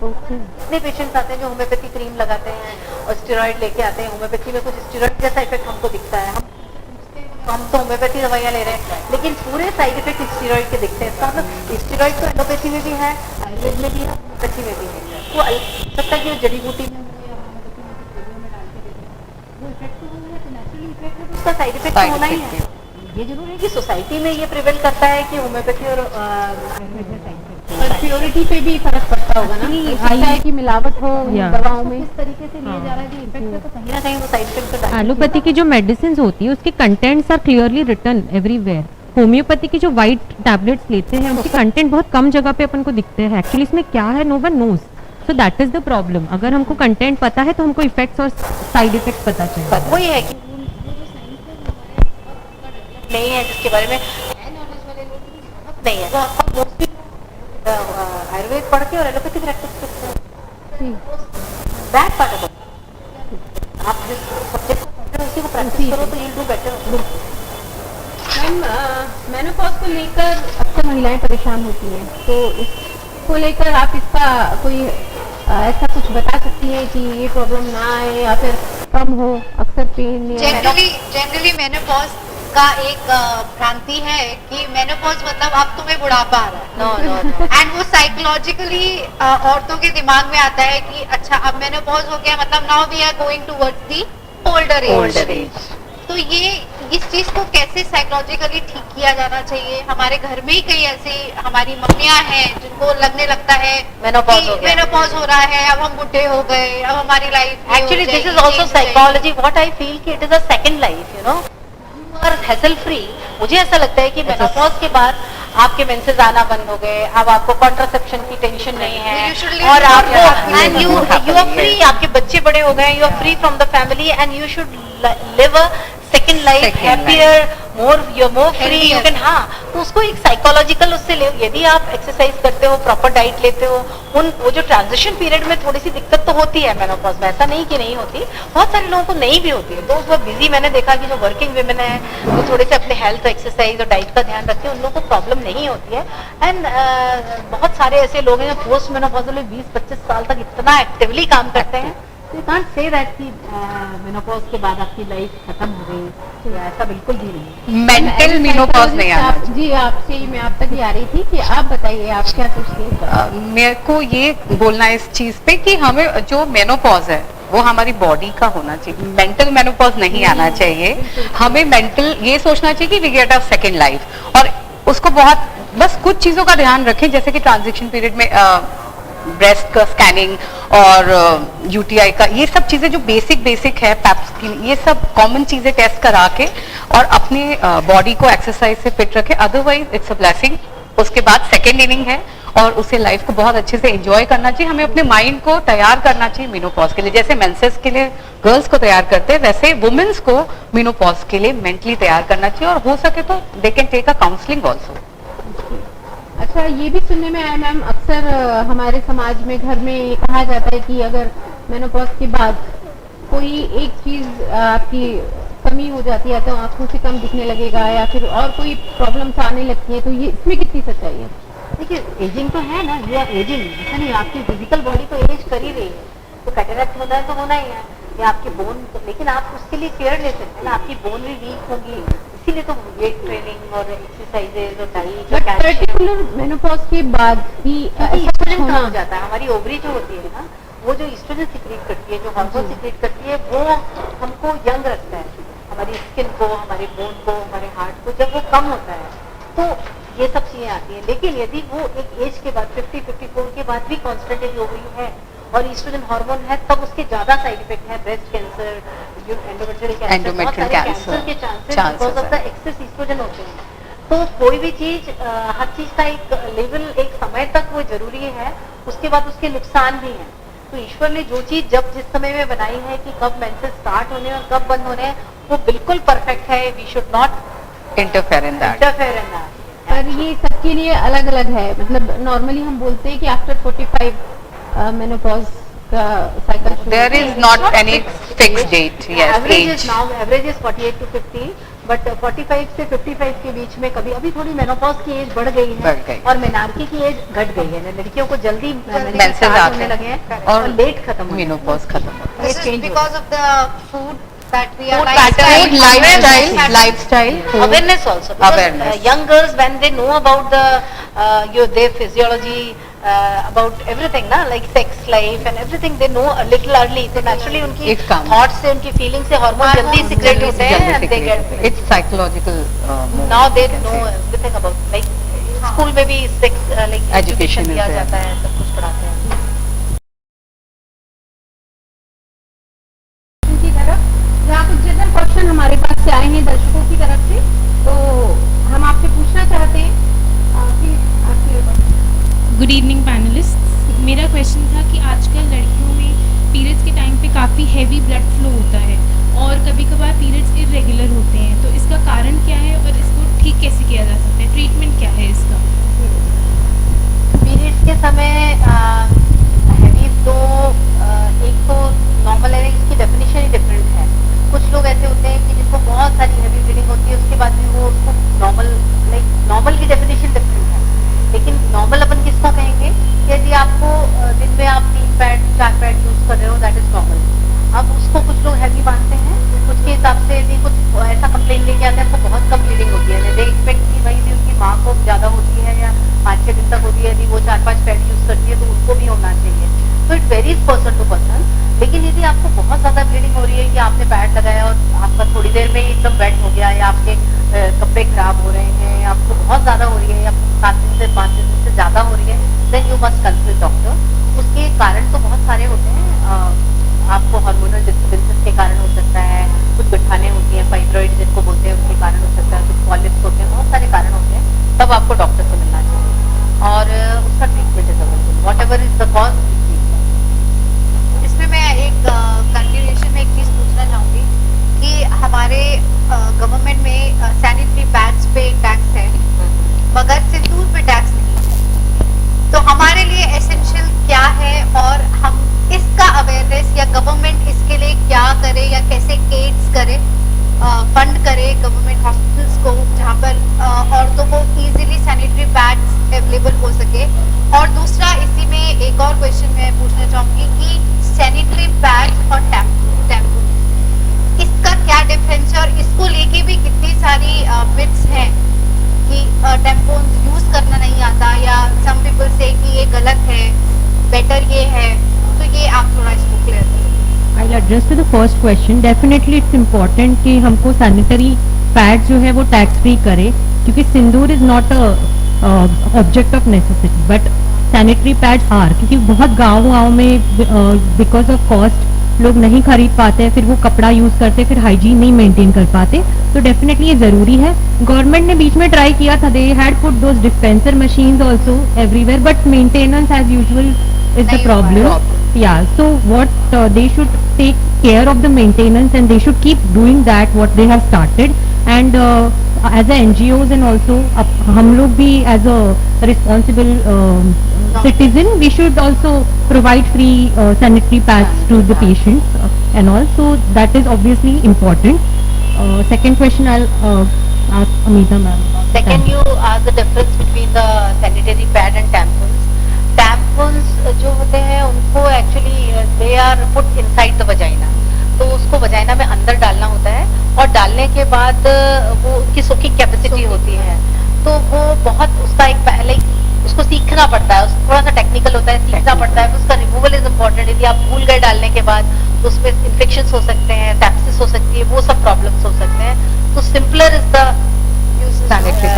S1: ओके
S2: इतने पेशेंट्स आते हैं जो होम्योपैथी क्रीम लगाते हैं और स्टेरॉइड लेके आते हैं, होम्योपैथी में कुछ स्टेरॉइड जैसा इफेक्ट हमको दिखता है, हम तो होम्योपैथी दवाइयाँ ले रहे हैं, लेकिन पूरे साइड इफेक्ट स्टेरॉइड के दिखते हैं। इसका मतलब स्टेरॉइड तो एलोपैथी में भी है, आयुर्वेद में भी है, होम्योपैथी में भी है। वो हो सकता है कि वो जड़ी बूटी में उसका साइड इफेक्ट होना ही है। ये जरूर है कि सोसाइटी में ये प्रिवेल करता है कि होम्योपैथी और आयुर्वेद में साइड इफेक्ट
S1: प्योरिटी पे भी फर्क पड़ता होगा ना, हो सकता है कि मिलावट हो दवाओं में,
S2: इस तरीके से लिया जा रहा है कि इफेक्ट है, तो कहीं ना कहीं वो साइड इफेक्ट तो डाल ही
S3: एलोपैथी की जो मेडिसिन होती है उसके contents are clearly written everywhere. Homeopathy की जो वाइट टैबलेट्स लेते हैं उसके कंटेंट बहुत कम जगह पे अपन को दिखते हैं, एक्चुअली इसमें क्या है no one knows, so that is the problem. अगर हमको कंटेंट पता है तो हमको इफेक्ट्स और साइड इफेक्ट्स पता चलेगा।
S2: वही है कि नहीं है जिसके बारे में नहीं है, मोस्टली आयुर्वेद पढ़ के और एलोपैथी प्रैक्टिस करते हैं। दैट पार्ट ऑफ आप जिस सब्जेक्ट को पढ़ रहे हो उसी को प्रैक्टिस करो तो you do better.
S1: Ma'am menopause को लेकर अक्सर महिलाएं परेशान होती हैं, तो इसको लेकर आप इसका कोई ऐसा कुछ बता सकती हैं कि ये प्रॉब्लम ना आए या फिर कम हो, अक्सर पेन या
S6: जनरली मेनोपॉज का एक भ्रांति है कि मेनोपॉज मतलब अब तुम्हें बुढ़ापा आ रहा है,
S2: नो
S6: एंड वो साइकोलॉजिकली औरतों के दिमाग में आता है कि अच्छा अब मेनोपॉज हो गया मतलब now we are going towards the older age. तो ये इस चीज को कैसे साइकोलॉजिकली ठीक किया जाना चाहिए? हमारे घर में ही कई ऐसी हमारी मम्मियां हैं जिनको लगने लगता है मेनोपॉज हो रहा है, अब हम बुढ़े हो गए, अब हमारी life
S2: actually this is also psychology, what I feel कि it is a second life, you know, और हैसल फ्री। मुझे ऐसा लगता है कि मेनोपॉज के बाद आपके मेंसेस आना बंद हो गए, अब आपको कॉन्ट्रासेप्शन की टेंशन नहीं है और आपको एंड यू आर फ्री, आपके बच्चे बड़े हो गए, you are free from the family and you should live a second life, happier, more free you can. हाँ, तो उसको एक साइकोलॉजिकल उससे ले, यदि आप एक्सरसाइज करते हो, प्रॉपर डाइट लेते हो, वो जो ट्रांजिशन पीरियड में थोड़ी सी दिक्कत तो होती है मेनोपॉज में, ऐसा नहीं कि नहीं होती, बहुत सारे लोगों को नहीं भी होती है। तो वो बिजी, मैंने देखा कि जो वर्किंग वुमेन है वो थोड़े से अपने हेल्थ, एक्सरसाइज और डाइट का ध्यान रखते हैं, उन लोगों को प्रॉब्लम नहीं होती है। एंड बहुत सारे ऐसे लोग हैं जो पोस्ट मेनोपॉजल 20-25 साल तक इतना एक्टिवली काम करते हैं, तो यू कांट से दैट कि मेनोपॉज के बाद आपकी लाइफ खत्म हो गई, या ऐसा बिल्कुल भी नहीं।
S4: मेंटल मेनोपॉज नहीं आना चाहिए।
S1: जी आपसे मैं आप तक ही आ रही थी कि आप बताइए आप क्या सोचती हैं?
S4: मेरे को ये बोलना है इस चीज पे कि हमें जो मेनोपॉज है वो हमारी बॉडी का होना चाहिए, मेंटल मेनोपॉज नहीं आना चाहिए। हमें मेंटल ये सोचना चाहिए कि we get a second life, और उसको बहुत बस कुछ चीजों का ध्यान रखें, जैसे कि ट्रांजिशन पीरियड में ब्रेस्ट का स्कैनिंग और यूटीआई का, ये सब चीजें जो बेसिक है, पैप्स की, ये सब कॉमन चीजें टेस्ट करा के और अपने बॉडी को एक्सरसाइज से फिट रखें, अदरवाइज इट्स अ ब्लेसिंग। उसके बाद सेकेंड इनिंग है और उसे लाइफ को बहुत अच्छे से एंजॉय करना चाहिए। हमें अपने माइंड को तैयार करना चाहिए मेनोपॉज के लिए, जैसे मेंसेस के लिए गर्ल्स को तैयार करते हैं, वैसे वुमेन्स को मेनोपॉज के लिए मेंटली तैयार करना चाहिए, और हो सके तो they can take a counselling also.
S1: अच्छा, ये भी सुनने में आया मैम, अक्सर हमारे समाज में घर में ये कहा जाता है कि अगर मेनोपॉज के बाद कोई एक चीज आपकी कमी हो जाती है तो आंखों से कम दिखने लगेगा या फिर और कोई प्रॉब्लम्स आने लगती है, तो ये इसमें कितनी सच्चाई है?
S7: देखिए एजिंग तो है ना, यू आर एजिंग, ऐसा नहीं आपकी फिजिकल बॉडी तो एज कर ही रही है, तो कैटरेक्ट होना है तो होना ही है, या आपकी बोन, लेकिन आप उसके लिए केयर ले सकते हैं ना, आपकी बोन भी वीक होगी, इसीलिए तो वेट ट्रेनिंग और एक्सरसाइजेज और डाइट और
S1: पर्टिकुलर मेनोपॉज के बाद ही
S7: ईस्ट्रोजन कम हो जाता है। हमारी ओवरी जो होती है ना, वो जो ईस्ट्रोजन सिक्रीट करती है, जो हार्मोन सिक्रीट करती है, वो हमको यंग रखता है, हमारी स्किन को, हमारे बोन को, हमारे हार्ट को। जब वो कम होता है तो ये सब चीजें आती हैं, लेकिन यदि वो एक एज के बाद 50-54 के बाद भी कॉन्स्टेंट यदि ओवरी है और ईस्ट्रोजन हार्मोन है, तब उसके ज्यादा साइड इफेक्ट है, ब्रेस्ट कैंसर, एंडोमेट्रियल कैंसर के chances because of the excess oestrogen होते हैं। तो कोई भी चीज, हर चीज का एक लेवल, एक समय तक वो जरूरी है, उसके बाद उसके नुकसान भी हैं। तो ईश्वर ने जो चीज जब जिस समय में बनाई है कि कब मेंसेस स्टार्ट होने और कब बंद होने हैं, वो बिल्कुल परफेक्ट है। We should not
S4: interfere in that.
S1: पर ये सबके लिए अलग अलग है, मतलब नॉर्मली हम बोलते हैं कि आफ्टर 45 मेनोपॉज का cycle,
S4: there is not any fixed date. Yes,
S7: average now average is 48 to 50, but 45 से 55 के बीच में कभी अभी थोड़ी मेनोपॉज की एज बढ़ गई है और मेनार्की की एज घट गई है। लड़कियों को जल्दी
S4: मेंसेस
S7: होने लगे हैं और लेट खत्म हुए।
S4: मेनोपॉज खत्म होता है।
S6: This is because of the food that we are
S7: Food
S6: lifestyle.
S7: pattern,
S4: lifestyle, food.
S7: awareness also, because
S4: Awareness.
S7: young girls, when they know about the their physiology, about everything ना, like sex life and everything, they know a little early, so naturally उनकी
S4: It comes.
S7: thoughts से, उनकी feelings से hormones जल्दी secrete होते हैं and they get
S4: It's psychological.
S7: now they know everything about, like school में भी sex like education दिया
S4: is there.
S7: जाता है, सब कुछ पढ़ाते हैं।
S1: की तरफ जहाँ कुछ जनरल क्वेश्चन हमारे पास से आए हैं दर्शकों की तरफ से, तो हम आपसे पूछना चाहते हैं कि आपके
S8: गुड इवनिंग पैनलिस्ट। मेरा क्वेश्चन था कि आजकल लड़कियों में पीरियड्स के टाइम पे काफ़ी हैवी ब्लड फ्लो होता है और कभी कभार पीरियड्स इरेगुलर होते हैं, तो इसका कारण क्या है और इसको ठीक कैसे किया जा सकता है, ट्रीटमेंट क्या है इसका?
S7: पीरियड्स के समय हैवी फ्लो, एक तो नॉर्मल है, इसकी डेफिनेशन ही डिफरेंट है। कुछ लोग ऐसे होते हैं कि जिनको बहुत सारी हैवी ब्लीडिंग होती है, उसके बाद भी वो उसको नॉर्मल, लाइक नॉर्मल की डेफिनेशन डिफरेंट है, लेकिन नॉर्मल अपन किसको कहेंगे? यदि आपको दिन में आप 3 पैड 4 पैड यूज कर रहे हो, दैट इज नॉर्मल। अब उसको कुछ लोग हैवी मानते हैं, उसके हिसाब से यदि कुछ ऐसा कंप्लेन लेके आते हैं हमको बहुत कम ब्लीडिंग होती है, दे एक्सपेक्ट कि भाई यदि उनकी माँ को ज़्यादा होती है या 5-6 दिन तक होती है, यदि वो 4-5 पैड यूज करती है तो उनको भी होना चाहिए। तो it varies person to person. लेकिन यदि आपको बहुत ज़्यादा ब्लीडिंग हो रही है कि आपने पैड लगाया और आपका थोड़ी देर में ही एकदम वेट हो गया, या आपके कपड़े खराब हो रहे हैं, या आपको बहुत ज़्यादा हो रही है, या 7 दिन से 5 दिन से ज़्यादा हो रही है, then you must consult doctor. उसके कारण तो बहुत सारे होते हैं, आपको हार्मोनल डिस्टर्बेंसेस के कारण हो सकता है, कुछ गठाने होती हैं, फाइब्रॉइड जिनको बोलते हैं उसके कारण हो सकता है, कुछ पॉलिप्स होते हैं, बहुत सारे कारण होते हैं, तब आपको डॉक्टर से मिलना चाहिए और उसका treatment is available, whatever is the cause.
S6: इसमें मैं एक कंटिन्यूएशन में एक चीज पूछना चाहूंगी कि हमारे गवर्नमेंट में सैनिटरी पैड्स पे टैक्स है मगर सिंदूर पे टैक्स नहीं है, तो हमारे लिए एसेंशियल क्या है और हम इसका अवेयरनेस या गवर्नमेंट इसके लिए क्या करे या कैसे एड्स करे, फंड करे गवर्नमेंट हॉस्पिटल्स को जहाँ पर औरतों को इजीली सैनिटरी पैड्स अवेलेबल हो सके। और दूसरा इसी में एक और क्वेश्चन मैं पूछना चाहूँगी कि सैनिटरी पैड्स और टैम्पू इसका क्या डिफरेंस है और इसको लेके भी कितनी सारी मिथ्स हैं कि टैम्पून्स यूज करना नहीं आता या सम पीपल से कि ये गलत है, बेटर ये है, तो ये आप थोड़ा इसको क्लियर करें।
S3: I'll address to the first question. Definitely it's important कि हमको सैनिटरी पैड जो है वो टैक्स फ्री करे, क्योंकि sindoor is not a object of necessity, but sanitary pads are, क्योंकि बहुत गाँव में बिकॉज ऑफ कॉस्ट लोग नहीं खरीद पाते, फिर वो कपड़ा यूज करते, फिर हाइजीन नहीं मेंटेन कर पाते, तो डेफिनेटली ये जरूरी है। गवर्नमेंट ने बीच में ट्राई किया था, they had put those dispenser machines also everywhere, but maintenance as usual is the problem. Yeah, so what they should take care of the maintenance and they should keep doing that what they have started, and as a NGOs and also हम लोग भी as a responsible citizen we should also provide free sanitary pads to the patients and all, so that is obviously important. Second question I'll ask Amita ma'am.
S7: Second, you ask the difference between the sanitary pad and tampons. Tampons जो होते हैं उनको actually they are put inside the vagina, तो उसको vagina में अंदर डालना होता है और डालने के बाद वो उसकी सोकिंग कैपेसिटी होती है, तो वो बहुत उसका एक पहले उसको सीखना पड़ता है, थोड़ा सा टेक्निकल होता है, सीखना पड़ता है, उसका रिमूवल इज इम्पोर्टेंट। यदि आप भूल गए डालने के बाद तो उसमें इन्फेक्शन हो सकते हैं, सेप्सिस हो सकती है, वो सब प्रॉब्लम्स हो सकते हैं, तो simpler is the sanitary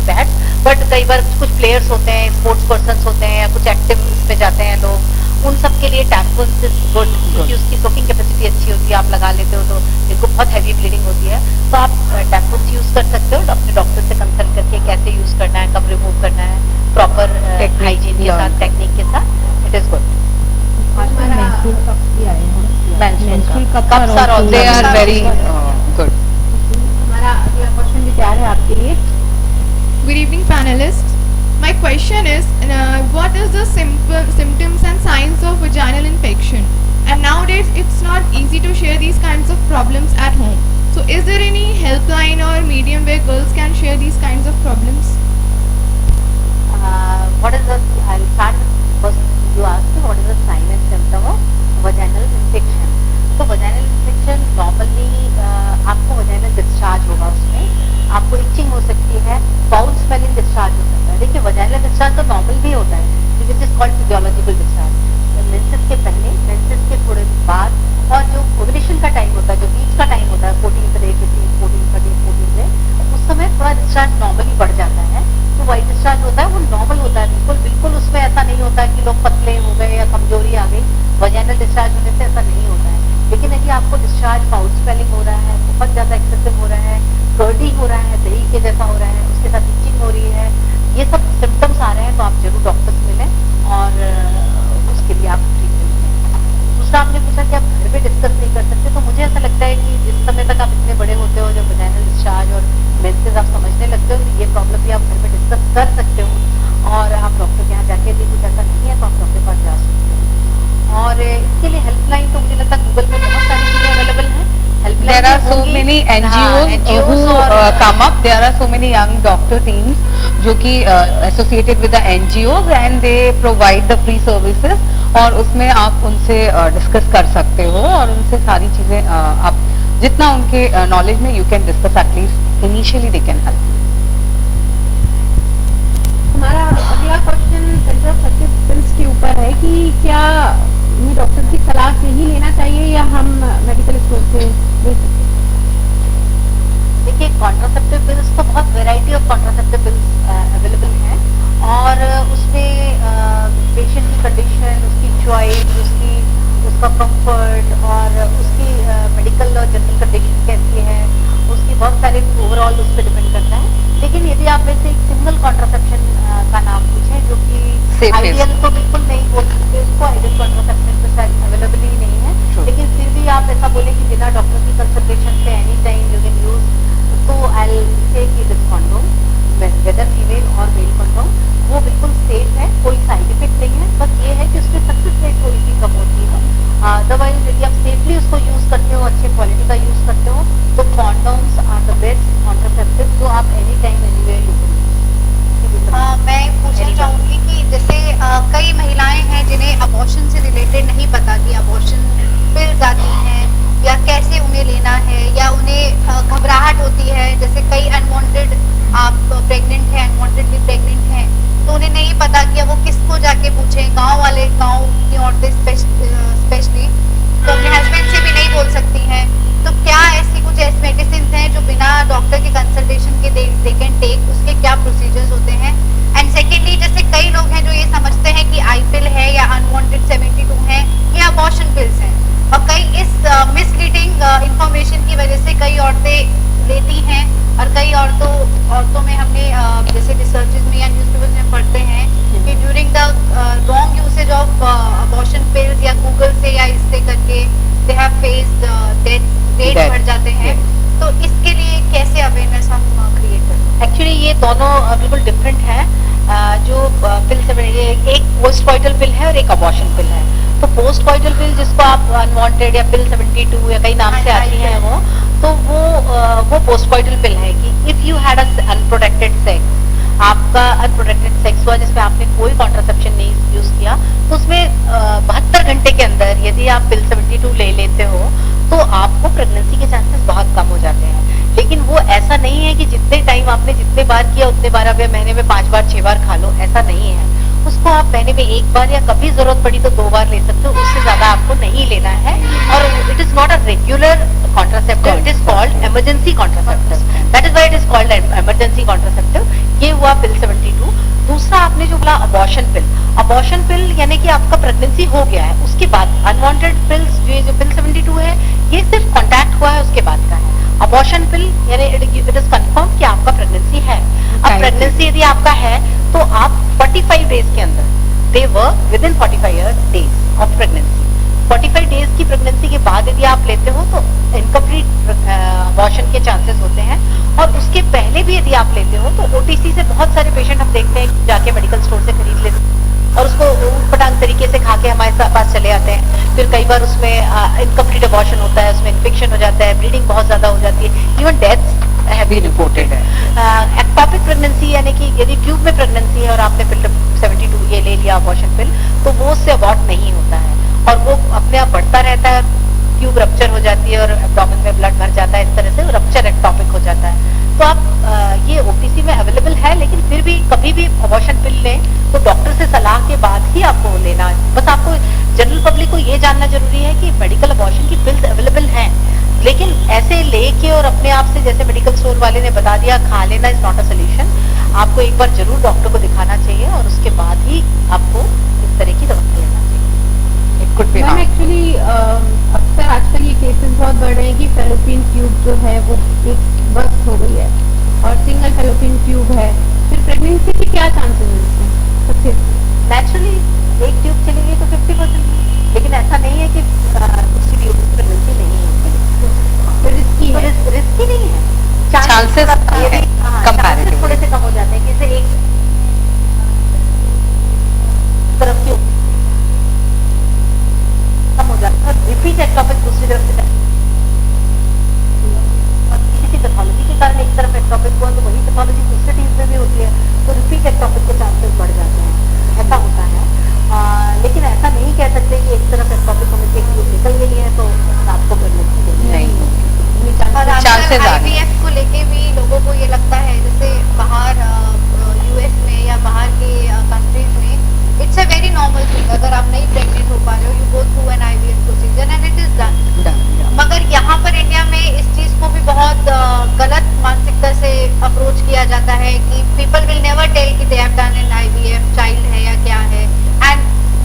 S7: pad. But कई बार कुछ प्लेयर्स होते हैं, स्पोर्ट्स पर्सन्स होते हैं या कुछ एक्टिव में जाते हैं लोग, उन सब के लिए टैम्पन्स इज गुड, क्योंकि उसकी सोकिंग कैपेसिटी अच्छी होती है, आप लगा लेते हो तो इनको बहुत हैवी ब्लीडिंग होती है, तो आप टैम्पन्स यूज कर सकते हो अपने डॉक्टर से कंसल्ट करके, कैसे यूज करना है, कब रिमूव करना है, प्रॉपर हाइजीन के साथ, टेक्निक के साथ, it is good.
S4: They are very good.
S1: हमारा अगला क्वेश्चन भी तैयार है आपके लिए।
S9: Good evening, panelists. My question is, what is the symptoms and signs of vaginal infection? And nowadays, it's not easy to share these kinds of problems at home. So, is there any helpline or medium where girls can share these kinds of problems?
S7: What is the? I'll start first. You asked me what is the sign and symptom of vaginal infection. तो vaginal infection normally आपको vaginal discharge होगा, उसमें आपको itching हो सकती है, foul smelling discharge हो सकता है। देखिए vaginal discharge तो normal भी होता है, which is called physiological discharge। Menses के पहले, मेंसेस के थोड़े बाद और जो ओवुलेशन का टाइम होता है, जो बीच का टाइम होता है 14th डे, 14th डे, उस समय थोड़ा डिस्चार्ज नॉर्मली बढ़ जाता है, तो वाइट डिस्चार्ज होता है, वो नॉर्मल होता है, बिल्कुल उसमें ऐसा नहीं होता है कि लोग पतले हो गए या कमजोरी आ गई। वजाइनल डिस्चार्ज होने से ऐसा नहीं होता है, लेकिन यदि आपको डिस्चार्ज फाउल स्वेलिंग हो रहा है, बहुत ज्यादा एक्सेसिव हो रहा है, कर्डी हो रहा है, दही के जैसा हो रहा है, उसके साथ इचिंग हो रही है, ये सब सिम्टम्स आ रहे हैं, तो आप जरूर डॉक्टर से मिलें और उसके लिए आप ट्रीटमेंट लें। दूसरा आपने पूछा कि आप घर पे डिस्कस नहीं कर सकते, तो मुझे ऐसा लगता है कि जिस समय तक आप इतने बड़े होते हो, जब वजाइनल डिस्चार्ज और मेंसेस आप समझने लगते हो, तो ये प्रॉब्लम भी आप घर पे डिस्कस कर सकते हो और आप डॉक्टर के यहाँ जाके यदि कुछ ऐसा नहीं है तो आप डॉक्टर के पास जा सकते हो। और इसके लिए हेल्पलाइन तो मुझे लगता है गूगल में बहुत सारी चीजें अवेलेबल हैं।
S4: There are so many NGOs who come up. There are so many young doctor teams जो कि associated with the NGOs and they provide the free services, और उसमें आप उनसे डिस्कस कर सकते हो और उनसे सारी चीजें आप जितना उनके नॉलेज में you can discuss, at least initially they can help.
S1: हमारा अगला क्वेश्चन कंट्रासेप्टिव पिल्स के ऊपर है कि क्या ये डॉक्टर की सलाह से ही लेना चाहिए या हम मेडिकल स्टोर से ले सकते हैं?
S7: देखिए कॉन्ट्रासेप्टिव पिल्स तो बहुत variety of contraceptive pills available हैं और उसमें पेशेंट की कंडीशन, उसकी चॉइस, उसका कंफर्ट और उसकी मेडिकल और जनरल कंडीशन कैसी है, उसकी बहुत सारे ओवरऑल उस पर डिपेंड करता है। लेकिन यदि आप में से एक सिंगल कॉन्ट्रासेप्शन का नाम पूछें जो कि आइडियल तो बिल्कुल नहीं बोल सकते, उसको आइडियल कॉन्ट्रासेप्शन तो शायद अवेलेबल ही नहीं है, लेकिन फिर भी आप ऐसा बोले कि बिना डॉक्टर की कंसल्टेशन से any time you can use, तो आई विल से कि दिस कंडोम, वेदर फीमेल और मेल कंडोम, वो बिल्कुल सेफ है, कोई साइड इफेक्ट नहीं है, बस ये है कि उसमें सक्सेस रेट थोड़ी सी कम होती है। अदरवाइज यदि आप सेफली उसको यूज करते हो, अच्छे क्वालिटी का यूज करते हो, तो condoms are the best contraceptive, जो आप एनी टाइम एनीवेयर यूज कर।
S6: मैं पूछना चाहूंगी कि जैसे कई हैं, तो इसके लिए कैसे अवेयरनेस हम क्रिएट करें?
S7: एक्चुअली ये दोनों बिल्कुल डिफरेंट है। जो पिल एक पोस्ट कॉइटल पिल है और एक अबॉर्शन पिल है। तो पोस्ट कॉइटल पिल जिसको आप अनवांटेड या पिल 72 या कई नाम से आती है वो, तो वो पोस्ट कॉइटल पिल है कि if you had unprotected sex, आपका अनप्रोटेक्टेड सेक्स हुआ जिसमें आपने कोई कॉन्ट्रासेप्शन नहीं यूज किया, तो उसमें 72 घंटे के अंदर यदि आप पिल 72 ले लेते हो तो आपको प्रेगनेंसी के चांसेस बहुत कम हो जाते हैं। लेकिन वो ऐसा नहीं है कि जितने टाइम आपने जितने बार किया उतने बार आप महीने में 5 बार 6 बार खा लो, ऐसा नहीं है। उसको आप महीने में 1 बार या कभी जरूरत पड़ी तो 2 बार ले सकते हो, उससे ज्यादा आपको नहीं लेना है। और it is not a regular contraceptive, it is called emergency contraceptive, that is why it is called emergency contraceptive. ये हुआ पिल 72। दूसरा आपने जो बोला अबॉर्शन पिल यानी कि आपका प्रेगनेंसी हो गया है, उसके बाद अनवांटेड पिल्स जो पिल 72 है ये सिर्फ कॉन्टैक्ट हुआ है उसके बाद का है। अबॉर्शन पिल यानी इट इज कंफर्म कि आपका प्रेगनेंसी है। अब प्रेगनेंसी यदि आपका है तो आप 45 डेज के अंदर, they work with in 45 days of pregnancy. 45 days की प्रेगनेंसी के बाद यदि आप लेते हो तो इनकम्प्लीट अबॉर्शन के चांसेस होते हैं। और उसके पहले भी यदि आप लेते हो तो ओटीसी से बहुत सारे पेशेंट हम देखते हैं जाके मेडिकल स्टोर से खरीद लेते हैं और उसको ऊटपटांग तरीके से खा के हमारे पास चले आते हैं। फिर कई बार उसमें इनकम्प्लीट अबॉर्शन होता है, उसमें इन्फेक्शन हो जाता है, ब्लीडिंग बहुत ज्यादा हो जाती है, even deaths have been reported है। एक्टोपिक प्रेगनेंसी यानी कि यदि ट्यूब में प्रेगनेंसी है और आपने पिल 72 ये ले लिया अबॉर्शन पिल, तो वो उससे अबॉर्ट नहीं होता है और वो अपने आप बढ़ता रहता है, ट्यूब रप्चर हो जाती है और एब्डोमेन में ब्लड भर जाता है, इस तरह से रप्चर एक्टोपिक हो जाता है। तो आप ये ओटीसी में अवेलेबल है, लेकिन फिर भी कभी भी अबॉर्शन पिल लें तो डॉक्टर से सलाह के बाद ही आपको लेना है। बस आपको जनरल पब्लिक को ये जानना जरूरी है कि मेडिकल अबॉर्शन की पिल्स अवेलेबल हैं, लेकिन ऐसे लेके और अपने आप से जैसे मेडिकल स्टोर वाले ने बता दिया खा लेना इज नॉट अ सोल्यूशन। आपको एक बार जरूर डॉक्टर को दिखाना चाहिए और उसके बाद ही आपको इस तरह की दवा लेना चाहिए। It could be
S1: ma'am actually अक्सर आजकल ये केसेस बहुत बढ़ रहे हैं कि फेलोपियन ट्यूब जो है वो एक बस्ट हो गई है और सिंगल फेलोपियन ट्यूब है, फिर प्रेगनेंसी के क्या चांसेस हैं इसमें? सबसे
S7: नेचुरली एक ट्यूब चली गई तो 50%, लेकिन ऐसा नहीं है कि दूसरी ट्यूब से प्रेगनेंसी नहीं होती।
S1: रिस्की है,
S7: रिस्की नहीं है,
S4: Chances है, comparatively।
S7: थोड़े से कम हो जाते हैं। जैसे एक तरफ की कम हो जाता है, रिपीट एक्टोपिक दूसरी तरफ से किसी पैथोलॉजी के कारण एक तरफ एक्टोपिक हुआ तो वही पैथोलॉजी दूसरे ट्यूब में भी होती है, तो रिपीट एक्टोपिक के चांसेस बढ़ जाते हैं, ऐसा होता है। लेकिन ऐसा नहीं कह सकते कि एक तरफ एक्टोपिक होने से ट्यूब निकल गई है तो आपको प्रेगनेंसी नहीं।
S6: और
S4: Chances are
S6: IVF को लेके भी लोगों को ये लगता है जैसे बाहर यूएस में या बाहर के कंट्रीज में it's a very normal thing. अगर आप नहीं प्रेग्नेंट हो पा रहे हो, you go through an IVF procedure and it is done. मगर यहाँ पर इंडिया में इस चीज को भी बहुत गलत मानसिकता से अप्रोच किया जाता है कि पीपल विल नेवर टेल कि they have done an IVF, child है या क्या है, and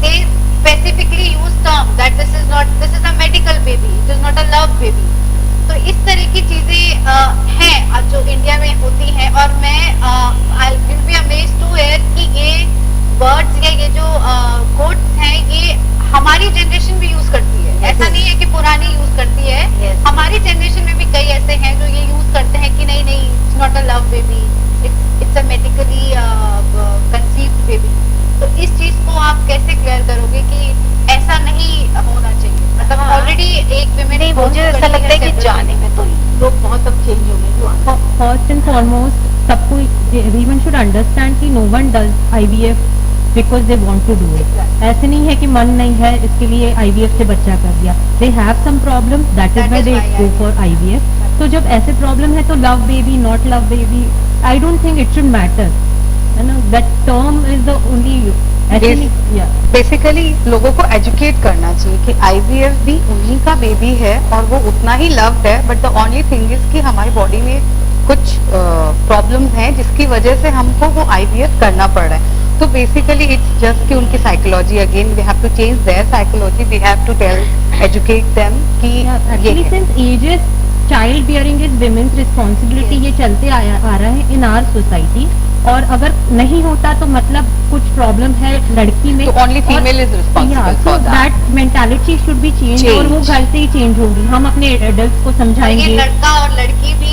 S6: they specifically use term that this is a medical baby, it is not a love baby. तो इस तरह की चीजें हैं जो इंडिया में होती हैं और मैं I will be amazed to hear कि ये वर्ड्स या ये जो कोट्स हैं ये हमारी जनरेशन भी यूज करती है। ऐसा नहीं है कि पुरानी यूज करती है, हमारी जनरेशन में भी कई ऐसे हैं जो ये यूज करते हैं कि नहीं it's not a love baby, it's a medically conceived baby. तो इस चीज को आप कैसे क्लियर करोगे कि ऐसा नहीं होना चाहिए? मतलब ऑलरेडी एक विमेन
S7: नहीं, मुझे ऐसा लगता है कि जाने में तो लोग बहुत अब चेंज हो गए।
S3: फर्स्ट एंड फॉरमोस्ट सबको एवरीवन शुड अंडरस्टैंड कि no one does IVF because they want to do it. ऐसे नहीं है कि मन नहीं है इसके लिए IVF से बच्चा कर दिया। They have some problem, that is why they go for IVF। तो जब ऐसे प्रॉब्लम है तो love baby not love baby, I don't think it should matter, है ना। That term is the only
S4: basically लोगों को एजुकेट करना चाहिए कि IVF भी उन्हीं का बेबी है और वो उतना ही लव्ड है, but the only thing is कि हमारी बॉडी में कुछ प्रॉब्लम्स हैं जिसकी वजह से हमको वो IVF करना पड़ रहा है। तो बेसिकली इट्स जस्ट कि उनकी psychology, again we have to change their psychology, we have to tell educate them कि
S3: actually since ages child bearing is women's responsibility, ये चलते आ रहा है इन आवर सोसाइटी। और अगर नहीं होता तो मतलब कुछ प्रॉब्लम है लड़की में,
S4: तो only female is responsible for that.
S3: That mentality should be change, और वो घर से ही चेंज होगी। हम अपने एडल्ट को
S6: ये
S3: समझाएंगे।
S6: लड़का और लड़की भी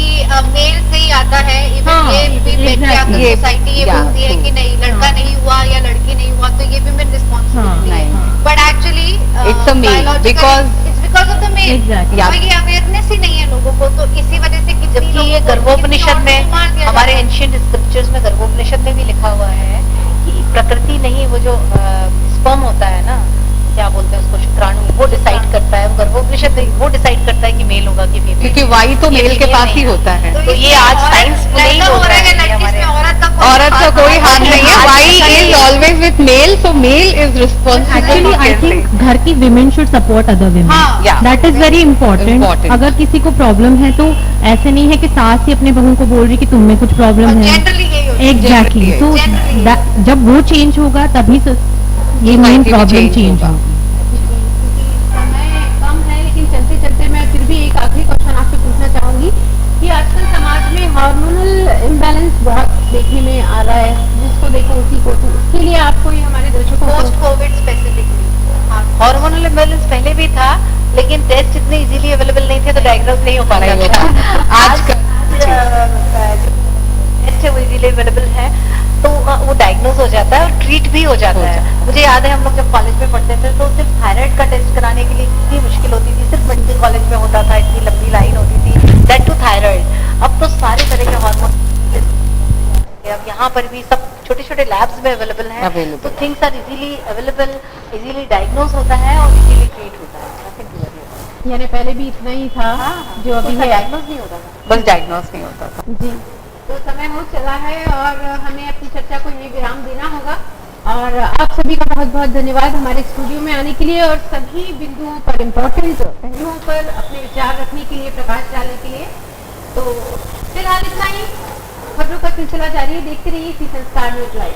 S6: मेल से ही आता है। इवन
S3: हाँ,
S6: ये भी
S3: exactly.
S6: सोसाइटी ये
S4: Yeah,
S6: बोलती है कि नहीं लड़का नहीं हुआ या लड़की नहीं हुआ तो ये भी मेन रिस्पॉन्सिबिलिटी है। But actually
S4: It's a male, because-
S6: it's because of the male.
S3: Exactly.
S6: और ये अवेयरनेस ही नहीं है लोगों को, तो इसी वजह से कितनी
S7: जबकि
S6: लोगों
S7: ये
S6: को
S7: गर्भोपनिषद
S6: कितनी
S7: में
S6: औरतों को मार दिया
S7: हमारे
S6: जाता है।
S7: एंशियंट स्क्रिप्चर्स में गर्भोपनिषद में भी लिखा हुआ है कि प्रकृति नहीं, वो जो स्पर्म होता है ना, क्या बोलते हैं उसको, शुक्राणु, वो डिसाइड करता है, वो गर्भोपनिषद वो डिसाइड करता है कि मेल होगा कि फीमेल।
S4: क्योंकि वाई तो मेल के पास ही होता है।
S7: तो ये आज साइंस नहीं
S6: लड़का हो
S7: बोल
S6: रहा
S7: रहा
S6: है
S7: है
S6: लड़की,
S7: हमारे
S6: इसमें
S4: औरत का कोई हाथ नहीं है। Y is always with male, so male is responsible.
S3: Actually I think घर की विमेन शुड सपोर्ट अदर
S6: हाँ,
S3: women,
S4: yeah.
S3: That is very
S4: Important.
S3: Important. अगर किसी को प्रॉब्लम है तो ऐसे नहीं है कि सास ही अपने बहू को बोल रही कि तुम में कुछ प्रॉब्लम है।
S6: जनरली यही होता है।
S3: एग्जैक्टली, तो
S6: Generally.
S3: जब वो चेंज होगा तभी तो ये मेन
S4: Society भी
S3: प्रॉब्लम
S4: change
S3: चेंज
S4: होगा।
S3: होगी।
S1: समय कम है, लेकिन चलते चलते मैं फिर भी एक आखिरी क्वेश्चन आपसे पूछना चाहूंगी कि आजकल समाज में हार्मोनल इम्बैलेंस बहुत देखने में आ रहा है, जिसको देखो उसी को, तो उसके लिए आपको ये हमारे दर्शकों
S6: पोस्ट
S1: को
S6: कोविड स्पेसिफिकली
S7: हार्मोनल इम्बैलेंस पहले भी था, लेकिन टेस्ट इतने इजीली अवेलेबल नहीं थे, तो डायग्नोज नहीं हो पा रहा था। आज टेस्ट वो इजीली अवेलेबल है, तो वो डायग्नोज हो जाता है और ट्रीट भी हो जाता है। मुझे याद है हम लोग जब कॉलेज में पढ़ते थे तो सिर्फ थायराइड का टेस्ट कराने के लिए कितनी मुश्किल होती थी, सिर्फ मेडिकल कॉलेज में होता था, इतनी लंबी लाइन होती थी, दैट टू थायराइड। अब तो सारे तरह के हार्मोन अब यहाँ पर भी सब छोटे छोटे लैब्स में अवेलेबल है, तो things are easily available, easily diagnose होता है और इजीली ट्रीट होता है।
S1: यानी पहले भी इतना ही था जो अभी है।
S7: डायग्नोज नहीं होता था,
S4: बस डायग्नोस नहीं होता था।
S1: जी, तो समय हो चला है और हमें अपनी चर्चा को ये विराम देना होगा। और आप सभी का बहुत बहुत धन्यवाद हमारे स्टूडियो में आने के लिए और सभी बिंदुओं पर, इम्पोर्टेंट पहलुओं पर अपने विचार रखने के लिए, प्रकाश डालने के लिए। तो फिलहाल इतना ही, खबरों का सिलसिला जारी है, देखते रहिए सी संस्कार न्यूज लाइव।